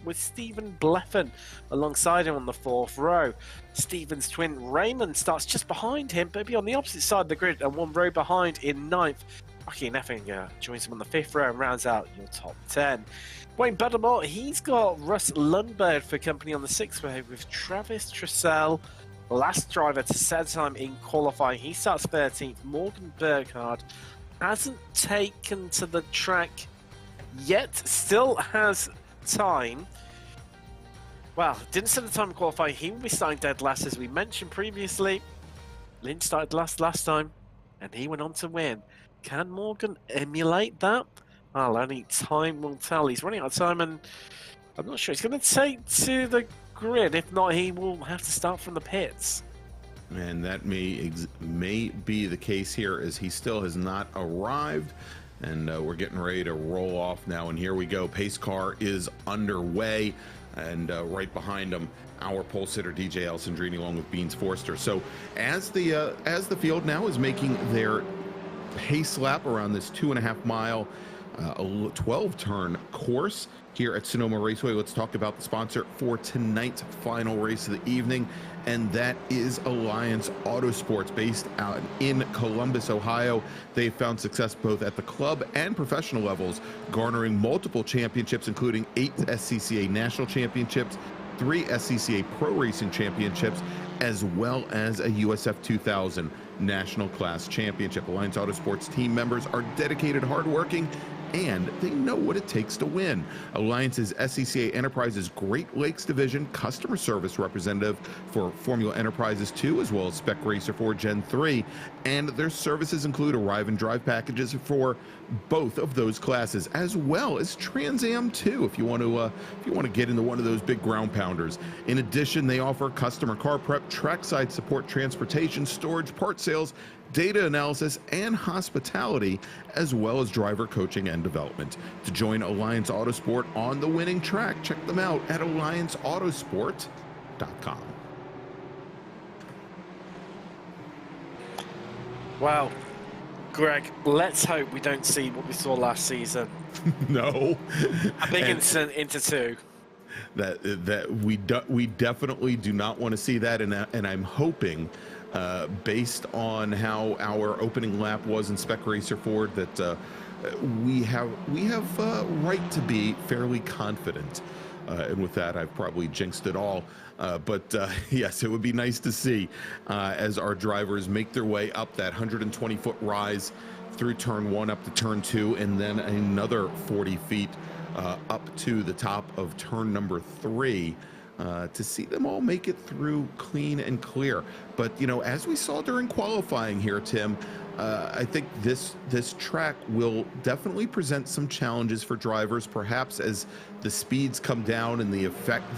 with Stephen Bleffen alongside him on the fourth row. Stephen's twin Raymond starts just behind him, but be on the opposite side of the grid and 1 row behind in ninth. Rocky Neffinger joins him on the fifth row and rounds out your top 10. Wayne Buttermore, he's got Russ Lundberg for company on the sixth row with Travis Trussell, last driver to set time in qualifying. He starts 13th. Morgan Burkhardt hasn't taken to the track yet, still has time. Well, didn't set the time to qualify. He will be starting dead last, as we mentioned previously. Lynch started last time, and he went on to win. Can Morgan emulate that? Well, only time will tell. He's running out of time, and I'm not sure he's going to take to the grid. If not, he will have to start from the pits. And that may be the case here, as he still has not arrived. And we're getting ready to roll off now. And here we go. Pace car is underway. And right behind him, our pole sitter, DJ Alessandrini, along with Beans Forster. So as the field now is making their pace lap around this 2.5 mile, 12-turn course here at Sonoma Raceway, let's talk about the sponsor for tonight's final race of the evening, and that is Alliance Autosports, based out in Columbus, Ohio. They've found success both at the club and professional levels, garnering multiple championships, including 8 SCCA National Championships, 3 SCCA Pro Racing Championships, as well as a USF 2000 National Class Championship. Alliance Autosports team members are dedicated, hardworking, and they know what it takes to win. Alliance's SCCA Enterprises Great Lakes Division customer service representative for Formula Enterprises 2, as well as Spec Racer 4 Gen 3, and their services include arrive and drive packages for both of those classes, as well as Trans Am 2 if you want to get into one of those big ground pounders. In addition, they offer customer car prep, trackside support, transportation, storage, part sales, data analysis, and hospitality, as well as driver coaching and development. To join Alliance Autosport on the winning track, check them out at allianceautosport.com. Well, Greg, let's hope we don't see what we saw last season. No. A big incident into 2. That we definitely do not want to see that, and I'm hoping, based on how our opening lap was in Spec Racer Ford, that we have right to be fairly confident. And with that, I've probably jinxed it all. But yes, it would be nice to see as our drivers make their way up that 120-foot rise through turn 1 up to turn 2, and then another 40 feet up to the top of turn number 3. To see them all make it through clean and clear. But, you know, as we saw during qualifying here, Tim, I think this track will definitely present some challenges for drivers, perhaps as the speeds come down and the effects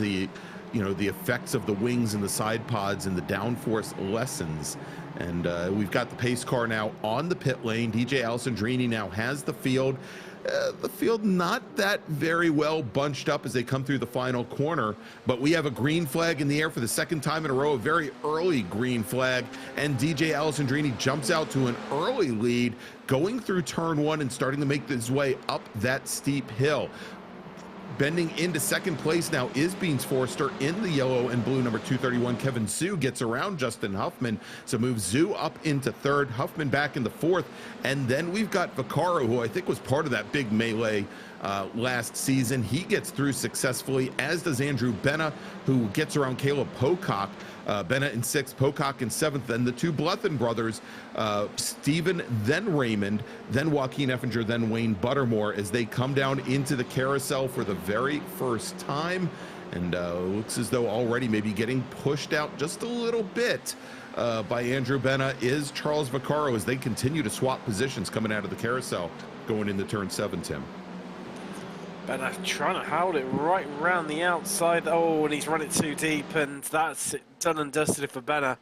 of the wings and the side pods and the downforce lessens. And we've got the pace car now on the pit lane. DJ Alessandrini now has the field. The field not that very well bunched up as they come through the final corner, but we have a green flag in the air for the second time in a row, a very early green flag, and DJ Alessandrini jumps out to an early lead, going through turn 1 and starting to make his way up that steep hill. Bending into second place now is Beans Forster in the yellow and blue number 231. Kevin Zhu gets around Justin Huffman, so moves Zhu up into third, Huffman back in the fourth, and then we've got Vaccaro, who I think was part of that big melee last season. He gets through successfully, as does Andrew Bennett, who gets around Caleb Pocock. Bennett in 6th, Pocock in 7th, and the 2 Bleffen brothers, Stephen, then Raymond, then Joaquin Effinger, then Wayne Buttermore, as they come down into the carousel for the very first time. And looks as though already maybe getting pushed out just a little bit by Andrew Benna is Charles Vaccaro as they continue to swap positions coming out of the carousel going into turn 7, Tim. Benna trying to hold it right around the outside. Oh, and he's run it too deep, and that's it, done and dusted for Benna.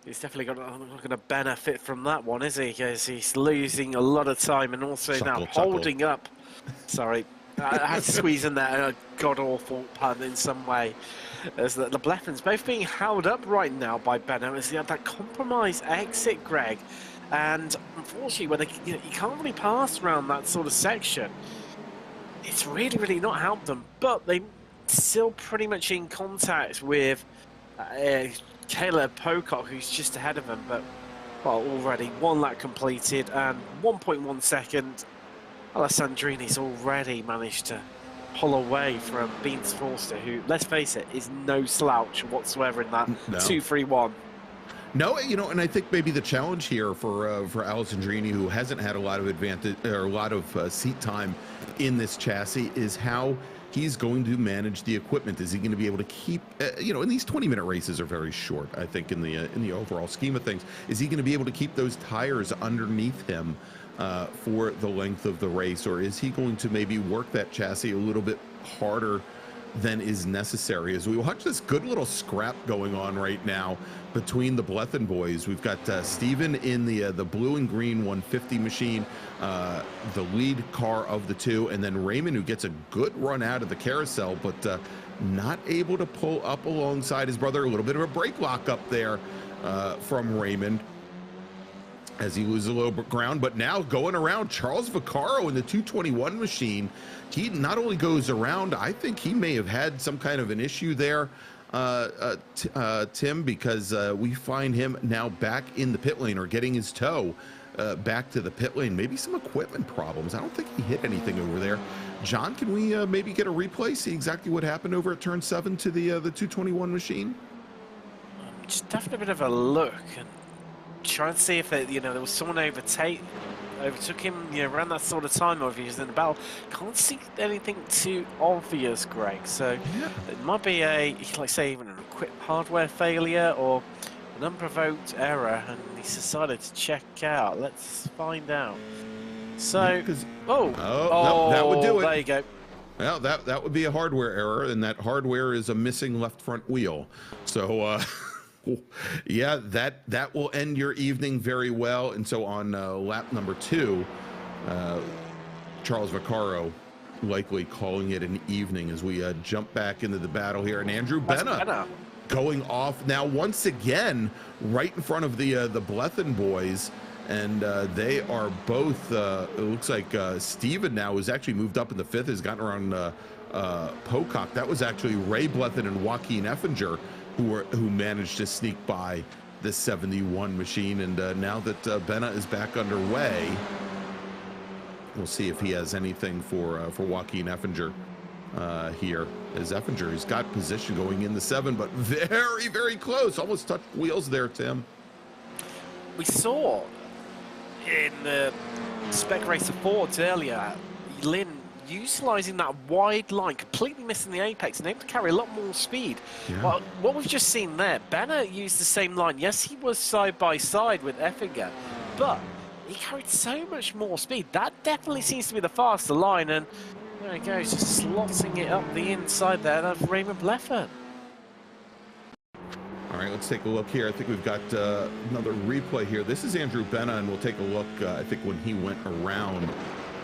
He's definitely not going to benefit from that one, is he? Because he's losing a lot of time and also now holding up. Sorry, I had to squeeze in there a god-awful pun in some way. As the Bleffins both being held up right now by Benna as he had that compromise exit, Greg. And unfortunately, when you can't really pass around that sort of section, it's really not helped them. But they're still pretty much in contact with Caleb Pocock, who's just ahead of him. But, well, already 1 lap completed and 1.1 second. Alessandrini's already managed to pull away from Beans Forster, who, let's face it, is no slouch whatsoever in that 2-3-1. No, and I think maybe the challenge here for Alessandrini, who hasn't had a lot of advantage or a lot of seat time in this chassis, is how he's going to manage the equipment. Is he going to be able to keep, and these 20-minute races are very short, I think, in the overall scheme of things. Is he going to be able to keep those tires underneath him for the length of the race, or is he going to maybe work that chassis a little bit harder than is necessary? As we watch this good little scrap going on right now between the Blethen boys. We've got Steven in the blue and green 150 machine, the lead car of the two, and then Raymond, who gets a good run out of the carousel, but not able to pull up alongside his brother. A little bit of a brake lock up there from Raymond as he loses a little bit ground. But now going around Charles Vaccaro in the 221 machine, he not only goes around, I think he may have had some kind of an issue there, Tim, because we find him now back in the pit lane, or getting his toe back to the pit lane. Maybe some equipment problems. I don't think he hit anything over there. John, can we maybe get a replay, see exactly what happened over at turn 7 to the 221 machine? Just having a bit of a look and trying to see if there was someone overtook him, around that sort of time, or if he was in the battle. Can't see anything too obvious, Greg. So it might be even an equipped hardware failure or an unprovoked error, and he's decided to check out. Let's find out. So, no, that would do it. There you go. Well, that would be a hardware error, and that hardware is a missing left front wheel. So, yeah, that will end your evening very well. And so on lap number 2, Charles Vaccaro likely calling it an evening as we jump back into the battle here. And Andrew Benna going off now once again right in front of the Blethen boys. And they are both, it looks like Steven now has actually moved up in the 5th, has gotten around Pocock. That was actually Ray Blethen and Joaquin Effinger who managed to sneak by the 71 machine. And now that Benna is back underway, we'll see if he has anything for Joaquin Effinger here. As Effinger, he's got position going in the 7, but very close, almost touched wheels there, Tim. We saw in the Spec Racer Sports earlier, Lynn utilising that wide line, completely missing the apex, and able to carry a lot more speed. Yeah. Well, what we've just seen there, Benna used the same line. Yes, he was side by side with Effinger, but he carried so much more speed. That definitely seems to be the faster line, and there he goes, just slotting it up the inside there of Raymond Blethen. All right, let's take a look here. I think we've got another replay here. This is Andrew Benna, and we'll take a look, I think, when he went around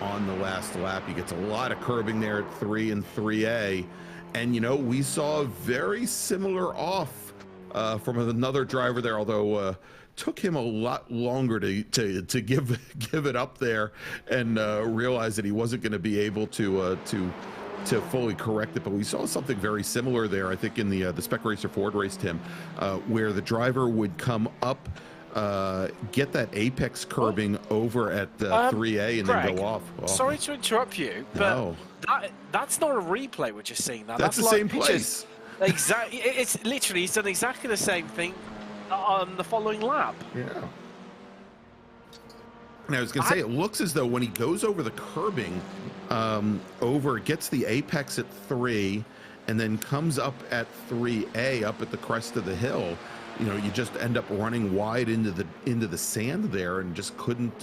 on the last lap. He gets a lot of curbing there at 3 and 3A. And, we saw a very similar off from another driver there, although took him a lot longer to give it up there and realize that he wasn't going to be able to fully correct it. But we saw something very similar there, I think, in the Spec Racer Ford race, Tim, where the driver would come up, get that apex curbing over at 3A and Greg, then go off. Oh. Sorry to interrupt you, but that's not a replay we're just seeing. That's the like same place. Exactly. It's literally, he's done exactly the same thing on the following lap. Yeah. And I was going to say, it looks as though when he goes over the curbing, gets the apex at 3, and then comes up at 3A, up at the crest of the hill, you know, you just end up running wide into the sand there and just couldn't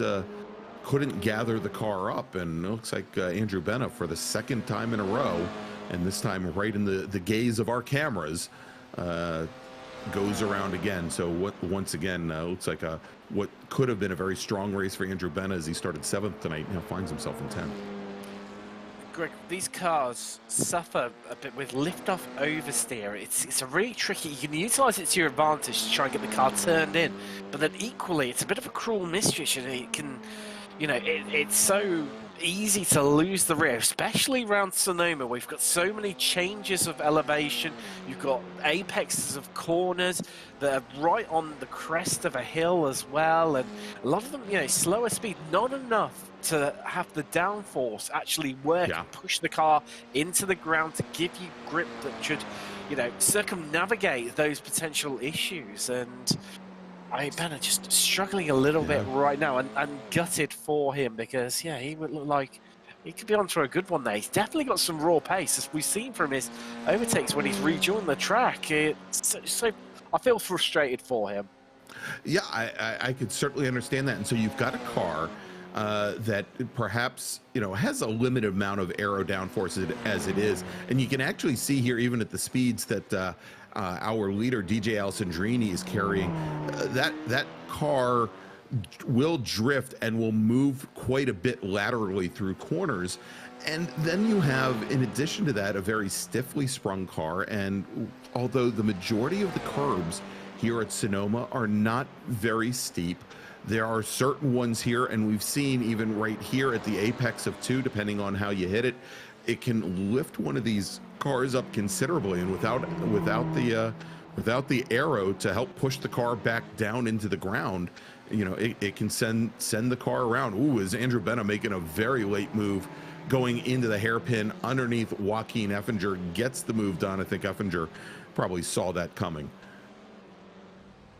gather the car up. And it looks like Andrew Benna, for the second time in a row, and this time right in the gaze of our cameras, goes around again. So once again, looks like what could have been a very strong race for Andrew Benna as he started 7th tonight, now finds himself in 10th. Greg, these cars suffer a bit with lift-off oversteer. It's a really tricky. You can utilize it to your advantage to try and get the car turned in, but then equally, it's a bit of a cruel mistress, and it can, you know, it's so easy to lose the rear, especially around Sonoma. We've got so many changes of elevation. You've got apexes of corners that are right on the crest of a hill as well, and a lot of them, you know, slower speed, not enough to have the downforce actually work and push the car into the ground to give you grip that should, you know, circumnavigate those potential issues. And Benna just struggling a little bit right now, and gutted for him, because he would look like he could be on for a good one there. He's definitely got some raw pace, as we've seen from his overtakes when he's rejoined the track. So I feel frustrated for him. Yeah, I could certainly understand that. And so you've got a car that perhaps, you know, has a limited amount of aero downforce as it is, and you can actually see here, even at the speeds that our leader DJ Alessandrini is carrying, that car will drift and will move quite a bit laterally through corners. And then you have, in addition to that, a very stiffly sprung car. And although the majority of the curbs here at Sonoma are not very steep, there are certain ones here, and we've seen even right here at the apex of 2, depending on how you hit it, it can lift one of these cars up considerably, and without the aero to help push the car back down into the ground, you know, it can send the car around. Ooh, is Andrew Benna making a very late move going into the hairpin underneath Joaquin Effinger, gets the move done. I think Effinger probably saw that coming.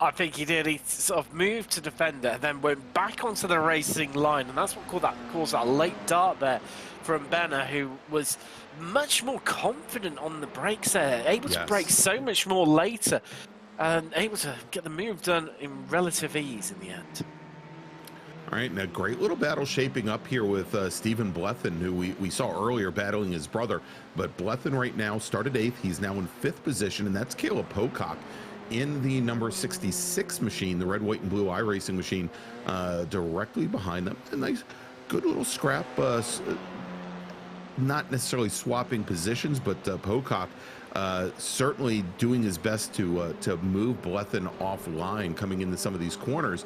I think he did. He sort of moved to defender and then went back onto the racing line, and that's what caused that late dart there from Benna, who was much more confident on the brakes there, able to brake so much more later, and able to get the move done in relative ease in the end. All right, and a great little battle shaping up here with Stephen Blethen, who we saw earlier battling his brother. But Blethen right now started 8th. He's now in 5th position, and that's Caleb Pocock in the number 66 machine, the red, white, and blue iRacing machine, directly behind them. A nice, good little scrap, not necessarily swapping positions, but Pocock certainly doing his best to move Blethen offline coming into some of these corners.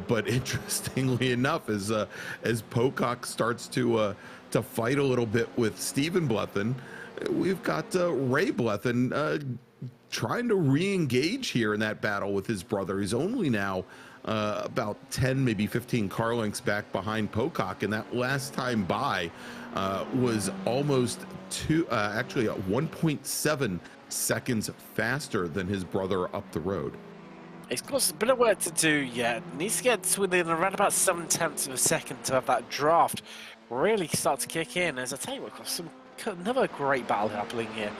But interestingly enough, as Pocock starts to fight a little bit with Stephen Blethen, we've got Ray Blethen trying to re-engage here in that battle with his brother. He's only now about 10, maybe 15 car lengths back behind Pocock, and that last time by was almost actually 1.7 seconds faster than his brother up the road. He's got a bit of work to do yet. Needs to get to within around about 0.7 of a second to have that draft really start to kick in. As I tell you what, another great battle happening here.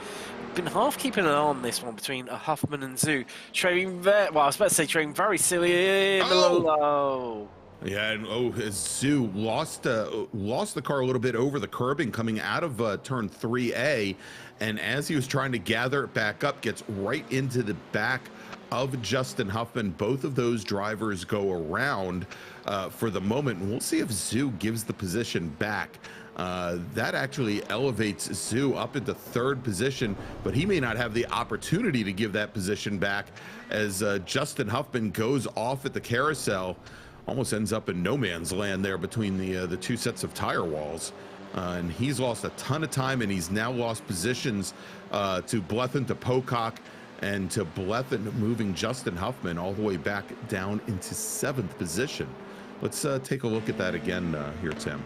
Been half keeping an eye on this one between Huffman and Zhu. Trading very, well, I was about to say trading very silly. Low. Yeah, and Zhu lost the car a little bit over the curbing coming out of turn 3A, and as he was trying to gather it back up, gets right into the back of Justin Huffman. Both of those drivers go around for the moment, and we'll see if Zhu gives the position back. That actually elevates Zhu up into 3rd position, but he may not have the opportunity to give that position back as Justin Huffman goes off at the carousel. Almost ends up in no man's land there between the 2 sets of tire walls. And he's lost a ton of time, and he's now lost positions to Blethen, to Pocock, and to Blethen, moving Justin Huffman all the way back down into 7th position. Let's take a look at that again here, Tim.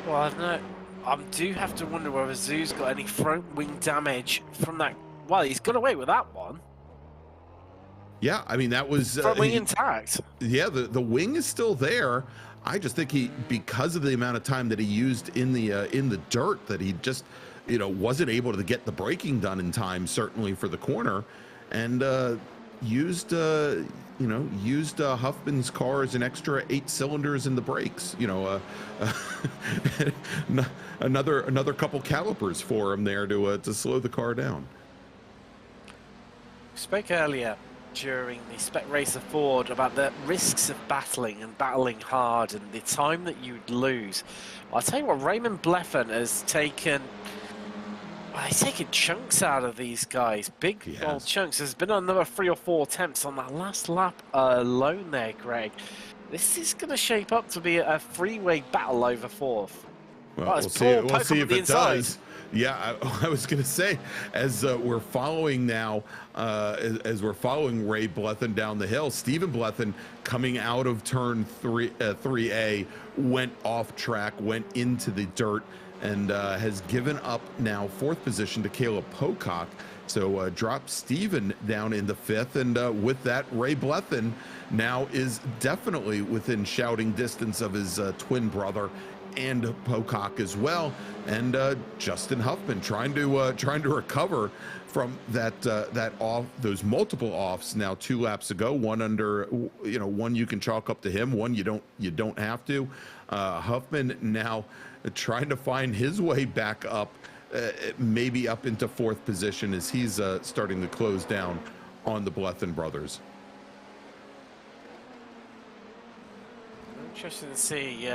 Well, I don't know. I do have to wonder whether Zhu's got any front wing damage from that. Well, he's got away with that one. Yeah, I mean, that was front wing intact. Yeah, the wing is still there. I just think because of the amount of time that he used in the dirt, that he just you know, wasn't able to get the braking done in time, certainly for the corner, and used Huffman's car as an extra 8 cylinders in the brakes. You know, another couple calipers for him there to slow the car down. Spoke earlier during the Spec Racer Ford about the risks of battling hard and the time that you'd lose. I'll tell you what, Raymond Bleffen has taken chunks out of these guys, big old chunks. There's been another 3 or 4 attempts on that last lap alone there, Greg. This is going to shape up to be a freeway battle over 4th. Well, we'll see if it does. Yeah, I was going to say, as we're following now, as we're following Ray Bleffen down the hill, Stephen Bleffen coming out of turn 3A, went off track, went into the dirt, and has given up now 4th position to Caleb Pocock. So dropped Stephen down in the 5th, and with that, Ray Bleffen now is definitely within shouting distance of his twin brother and Pocock as well, and Justin Huffman trying to recover from those multiple offs now 2 laps ago. One under, you know, one you can chalk up to him, one you don't have to. Huffman now trying to find his way back up, maybe up into 4th position as he's starting to close down on the Bleffen brothers. Interesting to see,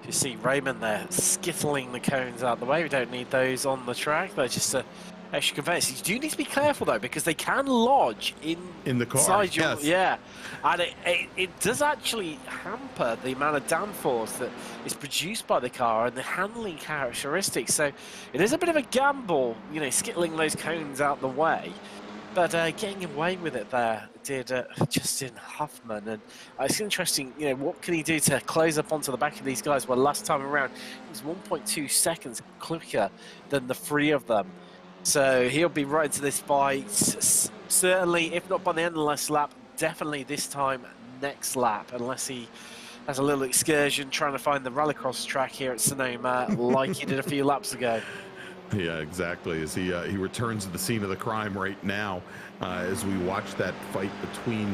you see Raymond there skittling the cones out the way. We don't need those on the track. They're just extra conveyance. You do need to be careful though, because they can lodge in the car. Yeah, and it does actually hamper the amount of downforce that is produced by the car and the handling characteristics. So it is a bit of a gamble, you know, skittling those cones out the way. But getting away with it there did Justin Huffman, and it's interesting, you know, what can he do to close up onto the back of these guys? Well, last time around, he was 1.2 seconds quicker than the 3 of them. So he'll be right into this fight, certainly, if not by the end of the last lap, definitely this time next lap, unless he has a little excursion trying to find the rallycross track here at Sonoma like he did a few laps ago. Yeah, exactly. As he returns to the scene of the crime right now, as we watch that fight between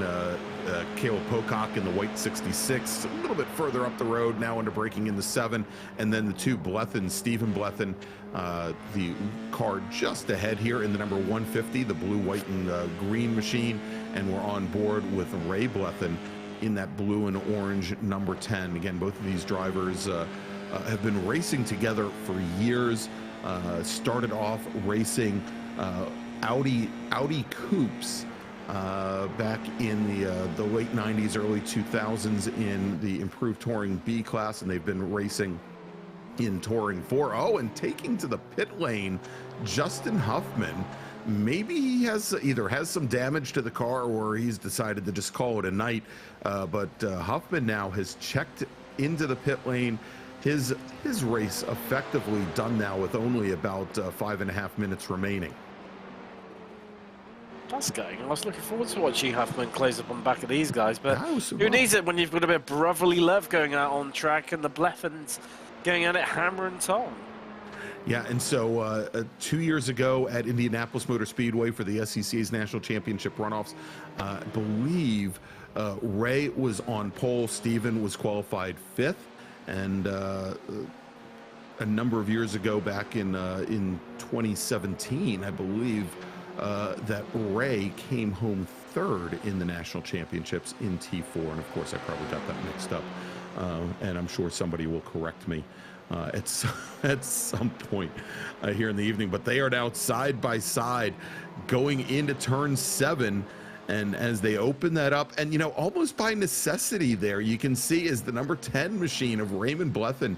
Caleb Pocock and the white 66, a little bit further up the road now into braking in the 7, and then the 2 Blethens, Stephen Bleffen, the car just ahead here in the number 150, the blue, white, and green machine, and we're on board with Ray Bleffen in that blue and orange number 10. Again, both of these drivers have been racing together for years. Started off racing Audi coupes back in the late 90s, early 2000s in the improved Touring B class, and they've been racing in Touring 4. Oh, and taking to the pit lane, Justin Huffman. Maybe he either has some damage to the car or he's decided to just call it a night. But Huffman now has checked into the pit lane. His race effectively done now with only about 5.5 minutes remaining. That's going. I was looking forward to watching Huffman close up on the back of these guys, but who needs it when you've got a bit of brotherly love going out on track and the Bleffens going at it hammer and tong? Yeah, and so 2 years ago at Indianapolis Motor Speedway for the SCCA's National Championship runoffs, I believe Ray was on pole, Stephen was qualified 5th. And a number of years ago, back in 2017, I believe, that Ray came home 3rd in the national championships in T4. And of course, I probably got that mixed up. And I'm sure somebody will correct me at some point here in the evening. But they are now side by side going into turn 7. And as they open that up, and, you know, almost by necessity there, you can see as the number 10 machine of Raymond Bleffen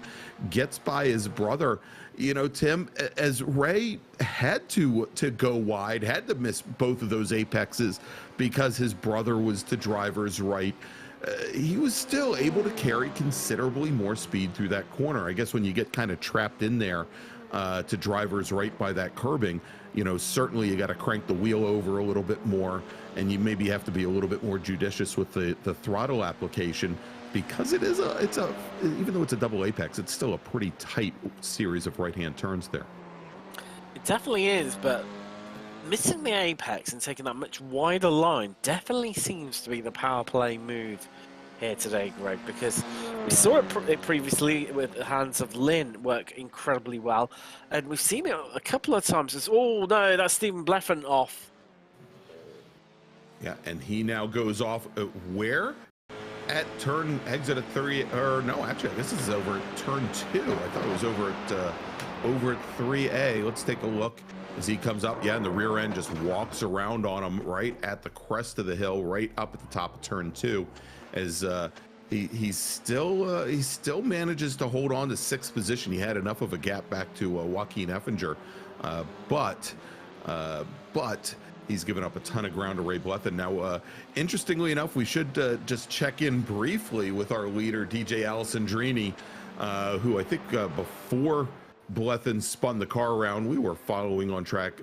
gets by his brother, you know, Tim, as Ray had to go wide, had to miss both of those apexes because his brother was to driver's right, he was still able to carry considerably more speed through that corner. I guess when you get kind of trapped in there to drivers right by that curbing. You know, certainly you got to crank the wheel over a little bit more, and you maybe have to be a little bit more judicious with the throttle application, because it's even though it's a double apex, it's still a pretty tight series of right-hand turns there. It definitely is, but missing the apex and taking that much wider line definitely seems to be the power play move here today, Greg, because we saw it previously with the hands of Lynn work incredibly well, and we've seen it a couple of times. It's, oh no, that's Stephen Bleffen off. Yeah, and he now goes off where? At turn exit at 30, or no, actually, I guess this is over at turn 2. I thought it was over at 3A. Let's take a look as he comes up. Yeah, and the rear end just walks around on him right at the crest of the hill, right up at the top of turn 2. As he still manages to hold on to 6th position. He had enough of a gap back to Joaquin Effinger, but he's given up a ton of ground to Ray Bleffen. Now, interestingly enough, we should just check in briefly with our leader, DJ Alessandrini, who I think before Bleffen spun the car around, we were following on track.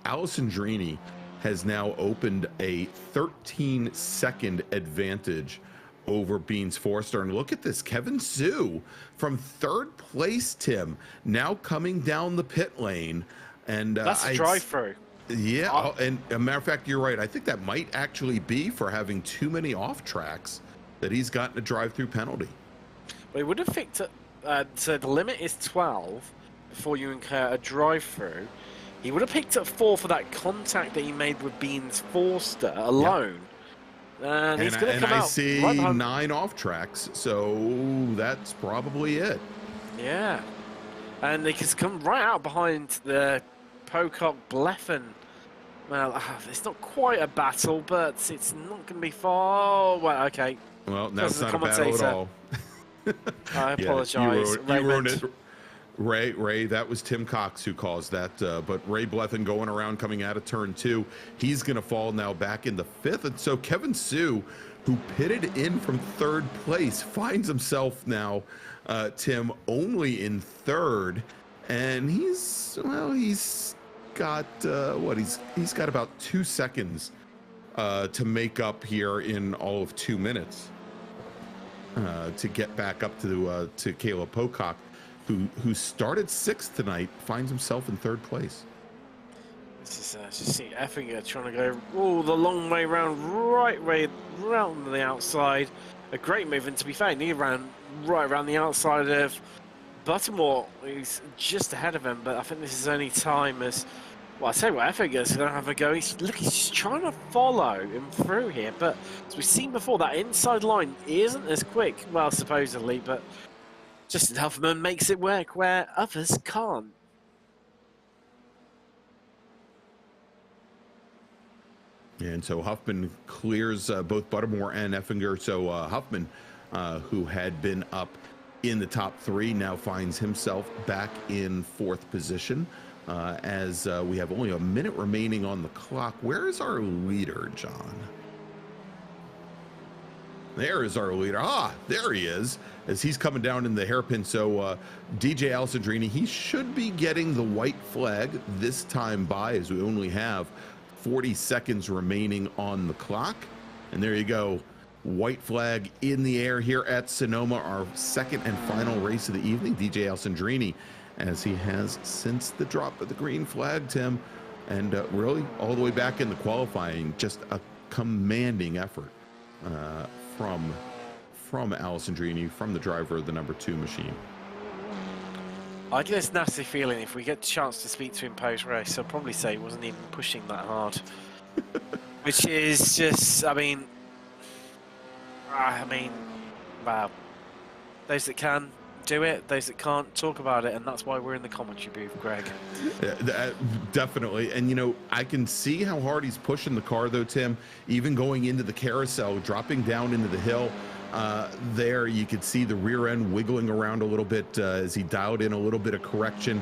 Alessandrini has now opened a 13-second advantage over Beans Forster. And look at this, Kevin Sue from 3rd place, Tim, now coming down the pit lane. And that's a drive-through. Yeah, and a matter of fact, you're right. I think that might actually be for having too many off tracks that he's gotten a drive-through penalty. Well, he would have picked up, so the limit is 12 before you incur a drive-through. He would have picked up 4 for that contact that he made with Beans Forster alone. Yeah. And he's going to come out. I see right 9 off tracks, so that's probably it. Yeah. And they can come right out behind the Pocock Bleffen. Well, it's not quite a battle, but it's not going to be far. Well, okay. Well, now it's not a battle at all. I apologize. Yeah, you ruined it. Ray, that was Tim Cox who caused that. But Ray Bleffen going around, coming out of turn 2. He's going to fall now back into 5th. And so Kevin Sue, who pitted in from 3rd place, finds himself now, Tim, only in 3rd. And he's got, he's got about 2 seconds to make up here in all of 2 minutes to get back up to Caleb Pocock, who started 6th tonight, finds himself in 3rd place. This is just see Effinger trying to go the long way around, right way around the outside. A great move, and to be fair, he ran right around the outside of Buttermore, who's just ahead of him. But I think this is only time as well. I tell you what, Effinger's going to have a go. He's just trying to follow him through here, but as we've seen before, that inside line isn't as quick. Well, supposedly, but Justin Huffman makes it work where others can't. And so Huffman clears both Buttermore and Effinger. So Huffman, who had been up in the top 3, now finds himself back in 4th position as we have only a minute remaining on the clock. Where is our leader, John? There is our leader. There he is, as he's coming down in the hairpin. So DJ Alessandrini, he should be getting the white flag this time by, as we only have 40 seconds remaining on the clock. And there you go, white flag in the air here at Sonoma, our 2nd and final race of the evening. DJ Alessandrini, as he has since the drop of the green flag, Tim, and really all the way back in the qualifying, just a commanding effort from Alessandrini, from the driver of the number 2 machine. I get this nasty feeling if we get a chance to speak to him post-race, I'll probably say he wasn't even pushing that hard. Which is just, I mean, wow. Those that can, do it. Those that can't, talk about it. And that's why we're in the commentary booth, Greg. Definitely. And, you know, I can see how hard he's pushing the car, though, Tim, even going into the carousel, dropping down into the hill. There you could see the rear end wiggling around a little bit as he dialed in a little bit of correction,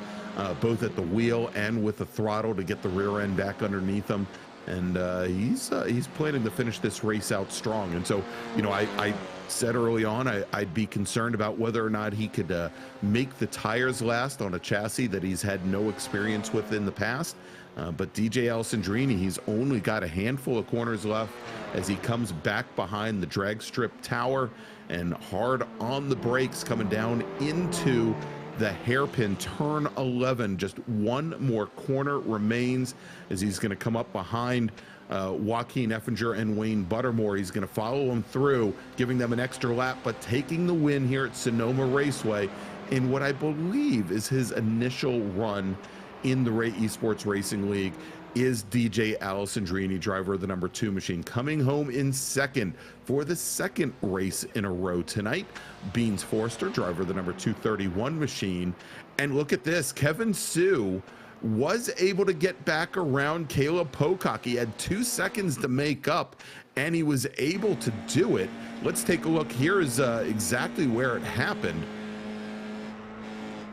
both at the wheel and with the throttle to get the rear end back underneath him. and he's planning to finish this race out strong. And so, you know, I said early on I'd be concerned about whether or not he could make the tires last on a chassis that he's had no experience with in the past. But DJ Alessandrini, he's only got a handful of corners left as he comes back behind the drag strip tower and hard on the brakes coming down into the hairpin turn 11. Just one more corner remains as he's going to come up behind Joaquin Effinger and Wayne Buttermore. He's going to follow them through, giving them an extra lap, but taking the win here at Sonoma Raceway in what I believe is his initial run in the Ray Esports Racing League is DJ Alessandrini, driver of the number 2 machine, coming home in second for the second race in a row tonight. Beans Forster, driver of the number 231 machine. And look at this, Kevin Sue was able to get back around Caleb Pocock. He had 2 seconds to make up, and he was able to do it. Let's take a look. Here is exactly where it happened.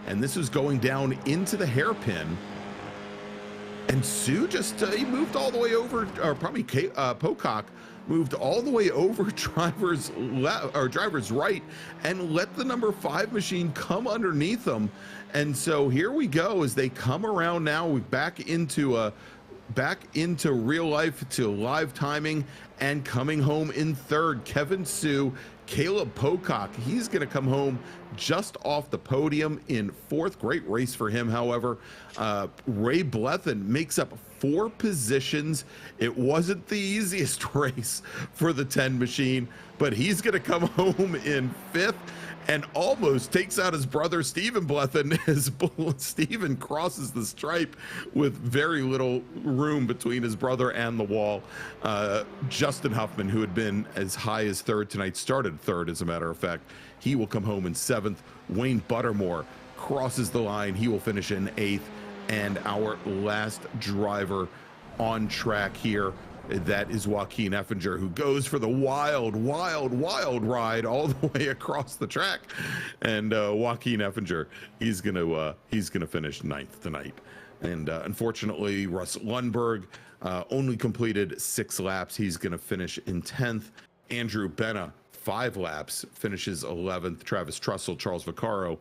And this was going down into the hairpin. And Sue just, he moved all the way over, or probably Pocock moved all the way over driver's left or driver's right and let the number 5 machine come underneath them. And so here we go as they come around now. We're back into real life, to live timing, and coming home in third, Kevin Sue. Caleb Pocock, he's going to come home just off the podium in fourth. Great race for him, however. Ray Blethen makes up 4 positions. It wasn't the easiest race for the 10 machine, but he's going to come home in 5th and almost takes out his brother Stephen Blethen as Stephen crosses the stripe with very little room between his brother and the wall. Justin Huffman, who had been as high as 3rd tonight, started 3rd as a matter of fact. He will come home in 7th. Wayne Buttermore crosses the line. He will finish in 8th. And our last driver on track here, that is Joaquin Effinger, who goes for the wild ride all the way across the track. And Joaquin Effinger, he's gonna finish 9th tonight. And unfortunately, Russ Lundberg only completed 6 laps. He's gonna finish in 10th. Andrew Benna, 5 laps, finishes 11th. Travis Trussell, Charles Vaccaro,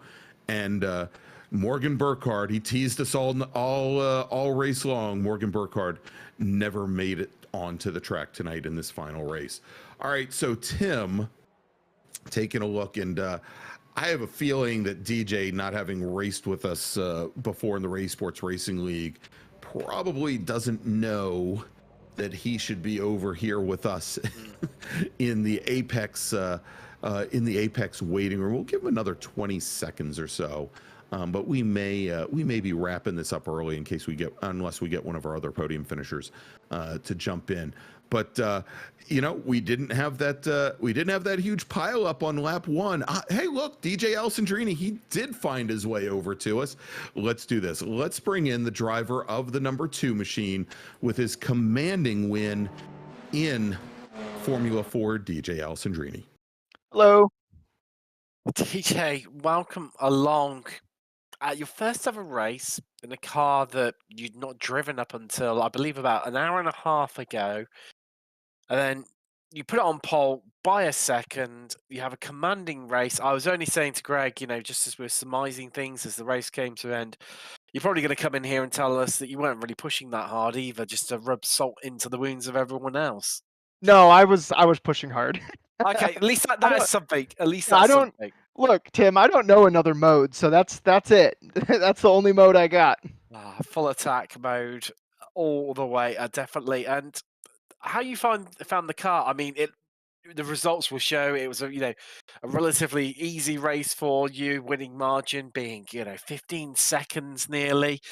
and Morgan Burkhardt, he teased us all race long. Morgan Burkhardt never made it onto the track tonight in this final race. All right, so Tim, taking a look, and I have a feeling that DJ, not having raced with us before in the Ray Sports Racing League, probably doesn't know that he should be over here with us in the Apex waiting room. We'll give him another 20 seconds or so. But we may be wrapping this up early in case unless we get one of our other podium finishers to jump in. But you know, we didn't have that huge pile up on lap 1. Hey, look, DJ Alessandrini, he did find his way over to us. Let's do this. Let's bring in the driver of the number 2 machine with his commanding win in Formula 4, DJ Alessandrini. Hello. DJ, welcome along. Your first ever race in a car that you'd not driven up until, I believe, about an hour and a half ago. And then you put it on pole by a second. You have a commanding race. I was only saying to Greg, you know, just as we were surmising things as the race came to an end, you're probably going to come in here and tell us that you weren't really pushing that hard either, just to rub salt into the wounds of everyone else. No, I was pushing hard. Okay, at least that is something. At least that's something. Look, Tim, I don't know another mode, so that's it. That's the only mode I got. Full attack mode all the way, definitely. And how you found the car? I mean, the results will show it was a relatively easy race for you, winning margin being 15 seconds nearly.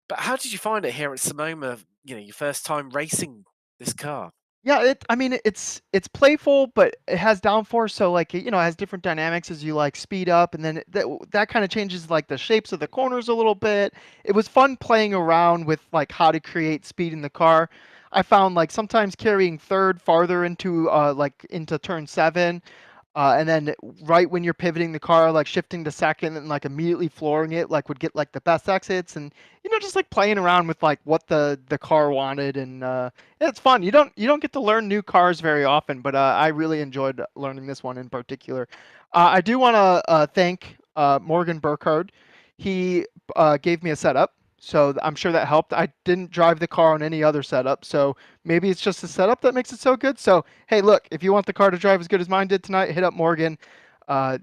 But how did you find it here at Sonoma? You know, your first time racing this car. Yeah, it's playful, but it has downforce, so like it has different dynamics as you like speed up, and then that kind of changes like the shapes of the corners a little bit. It was fun playing around with like how to create speed in the car. I found like sometimes carrying third farther into turn 7 And then right when you're pivoting the car, like shifting to second and like immediately flooring it, like would get like the best exits, and just like playing around with like what the car wanted, and it's fun. You don't get to learn new cars very often, but I really enjoyed learning this one in particular. I do want to thank Morgan Burkhardt. He gave me a setup, so I'm sure that helped. I didn't drive the car on any other setup, so maybe it's just the setup that makes it so good. So hey, look, if you want the car to drive as good as mine did tonight, hit up Morgan.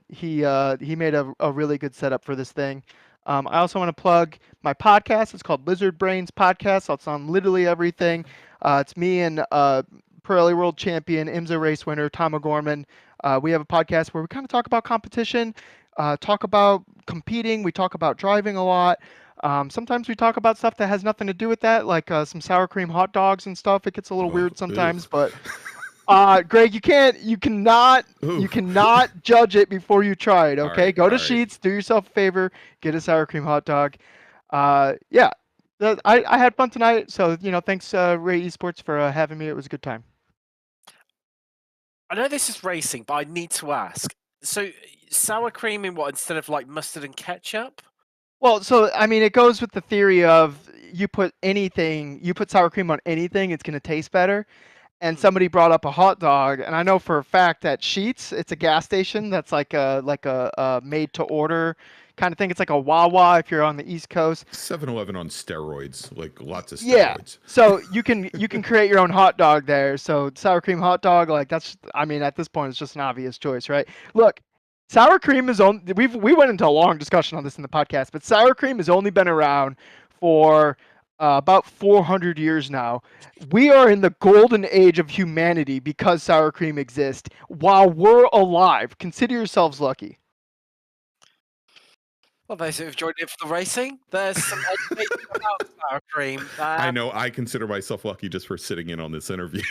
He made a really good setup for this thing. I also want to plug my podcast. It's called Lizard Brains Podcast. It's on literally everything. It's me and Pirelli World Champion, IMSA race winner Tom O'Gorman. We have a podcast where we kind of talk about competition, talk about competing. We talk about driving a lot. Sometimes we talk about stuff that has nothing to do with that, like some sour cream hot dogs and stuff. It gets a little weird sometimes, but Greg, you cannot judge it before you try it. Okay, right, go to all right. Sheets, do yourself a favor, get a sour cream hot dog. Yeah, I had fun tonight. So thanks Ray Esports for having me. It was a good time. I know this is racing, but I need to ask. So sour cream in what, instead of like mustard and ketchup? Well, so I mean, it goes with the theory of you put sour cream on anything, it's gonna taste better. And somebody brought up a hot dog, and I know for a fact that Sheets, it's a gas station that's like a made to order kind of thing. It's like a Wawa if you're on the East Coast. 7-Eleven on steroids, like lots of steroids. Yeah. So you can create your own hot dog there. So sour cream hot dog, like I mean, at this point, it's just an obvious choice, right? Look, sour cream is only we went into a long discussion on this in the podcast, but sour cream has only been around for about 400 years now. We are in the golden age of humanity because sour cream exists while we're alive. Consider yourselves lucky. Well, those who have joined in for the racing, there's some education about sour cream. I know. I consider myself lucky just for sitting in on this interview.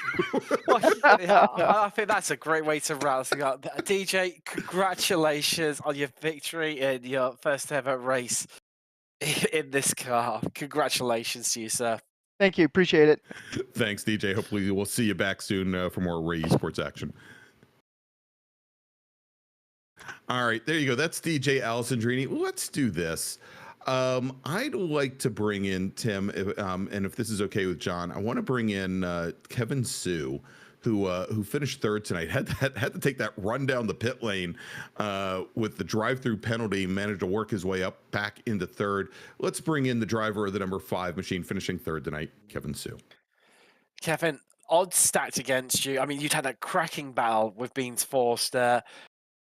Well, yeah, I think that's a great way to wrap things up. DJ, congratulations on your victory in your first ever race in this car. Congratulations to you, sir. Thank you. Appreciate it. Thanks, DJ. Hopefully we'll see you back soon for more Ray Esports action. All right, there you go. That's DJ Alessandrini. Let's do this. I'd like to bring in Tim, and if this is okay with John, I want to bring in Kevin Sue, who finished third tonight. Had to take that run down the pit lane with the drive-through penalty. Managed to work his way up back into third. Let's bring in the driver of the number 5 machine, finishing third tonight, Kevin Sue. Kevin, odds stacked against you. I mean, you'd had that cracking battle with Beans Forster.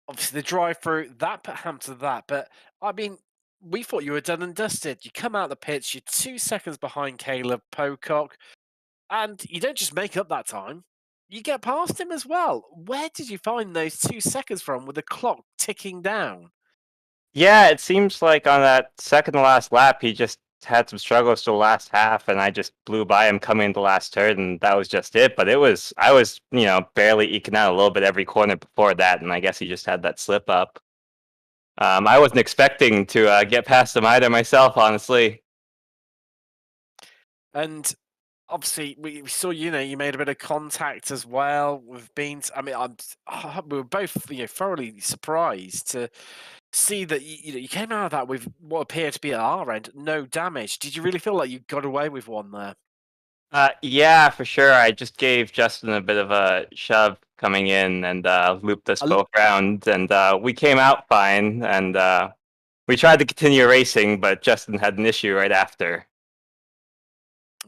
Obviously, the drive-through, that put ham to that. But, I mean, we thought you were done and dusted. You come out of the pits, you're 2 seconds behind Caleb Pocock, and you don't just make up that time. You get past him as well. Where did you find those 2 seconds from with the clock ticking down? Yeah, it seems like on that second to last lap, he just had some struggles to the last half, and I just blew by him coming into the last turn, and that was just it. But I was, barely eking out a little bit every corner before that, and I guess he just had that slip up. I wasn't expecting to get past him either myself, honestly. And obviously, we saw you made a bit of contact as well with Beans. I mean, we were both thoroughly surprised to see that you came out of that with what appeared to be at our end no damage. Did you really feel like you got away with one there? Yeah, for sure. I just gave Justin a bit of a shove coming in and looped us both around, and we came out fine. And we tried to continue racing, but Justin had an issue right after.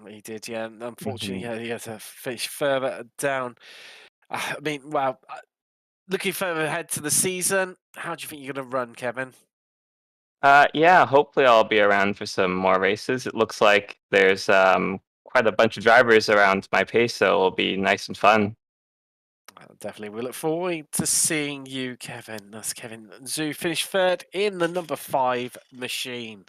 He did, yeah. Unfortunately, he had to finish further down. I mean, wow. Looking further ahead to the season, how do you think you're going to run, Kevin? Yeah, hopefully I'll be around for some more races. It looks like there's quite a bunch of drivers around my pace, so it'll be nice and fun. Definitely. We look forward to seeing you, Kevin. That's Kevin Zoo, finished third in the number 5 machine.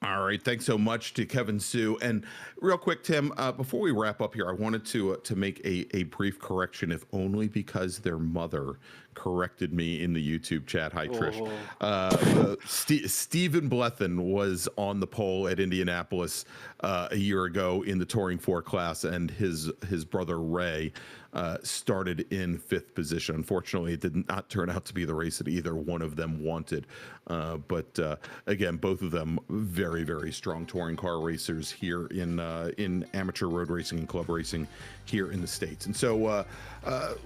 All right, thanks so much to Kevin Sue. And real quick, Tim, before we wrap up here, I wanted to make a brief correction, if only because their mother corrected me in the YouTube chat. Hi, Trish. Stephen Blethen was on the pole at Indianapolis a year ago in the Touring 4 class, and his brother Ray started in 5th position. Unfortunately, it did not turn out to be the race that either one of them wanted. But again, both of them very, very strong touring car racers here in amateur road racing and club racing here in the States. And so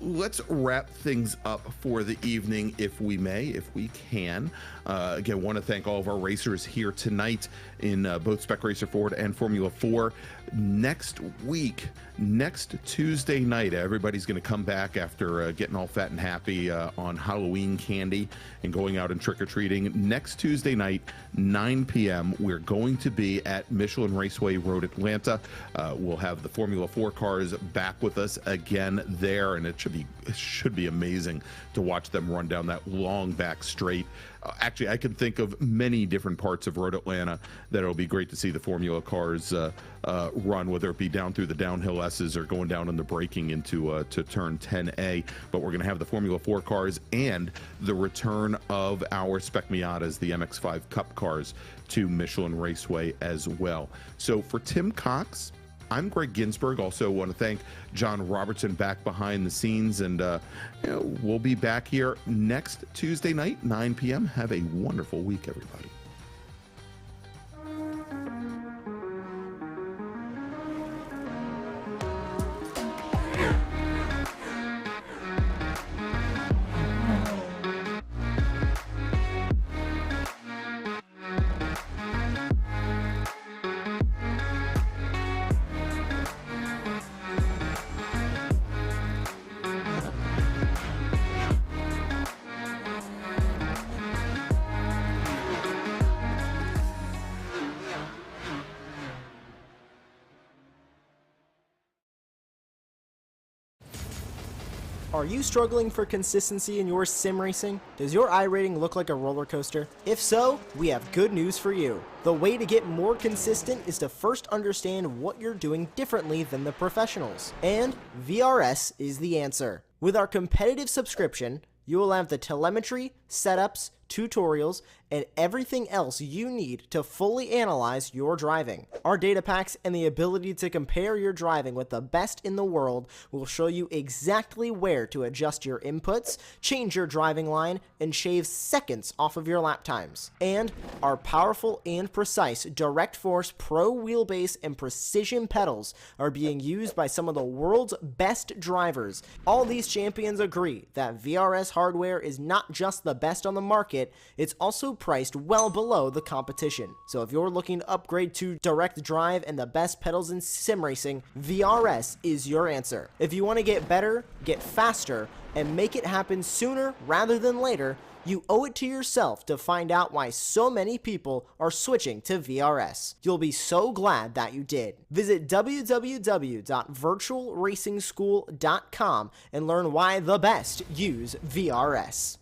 let's wrap things up for the evening, if we may, if we can. Again, want to thank all of our racers here tonight in both Spec Racer Ford and Formula 4. Next week, next Tuesday night, everybody's going to come back after getting all fat and happy on Halloween candy and going out and trick-or-treating. Next Tuesday night, 9 p.m., we're going to be at Michelin Raceway Road, Atlanta. We'll have the Formula 4 cars back with us again there, and it should be amazing to watch them run down that long back straight. Actually, I can think of many different parts of Road Atlanta that it'll be great to see the Formula cars run, whether it be down through the downhill S's or going down on the braking into to turn 10A. But we're going to have the Formula 4 cars and the return of our Spec Miatas, the MX-5 Cup cars, to Michelin Raceway as well. So for Tim Cox, I'm Greg Ginsburg. Also want to thank John Robertson back behind the scenes, and we'll be back here next Tuesday night, 9 p.m. Have a wonderful week, everybody. Are you struggling for consistency in your sim racing? Does your iRating look like a roller coaster? If so, we have good news for you. The way to get more consistent is to first understand what you're doing differently than the professionals. And VRS is the answer. With our competitive subscription, you will have the telemetry, setups, tutorials, and everything else you need to fully analyze your driving. Our data packs and the ability to compare your driving with the best in the world will show you exactly where to adjust your inputs, change your driving line, and shave seconds off of your lap times. And our powerful and precise Direct Force Pro wheelbase and precision pedals are being used by some of the world's best drivers. All these champions agree that VRS hardware is not just the best on the market, it's also priced well below the competition. So if you're looking to upgrade to direct drive and the best pedals in sim racing, VRS is your answer. If you want to get better, get faster, and make it happen sooner rather than later, you owe it to yourself to find out why so many people are switching to VRS. You'll be so glad that you did. Visit www.virtualracingschool.com and learn why the best use VRS.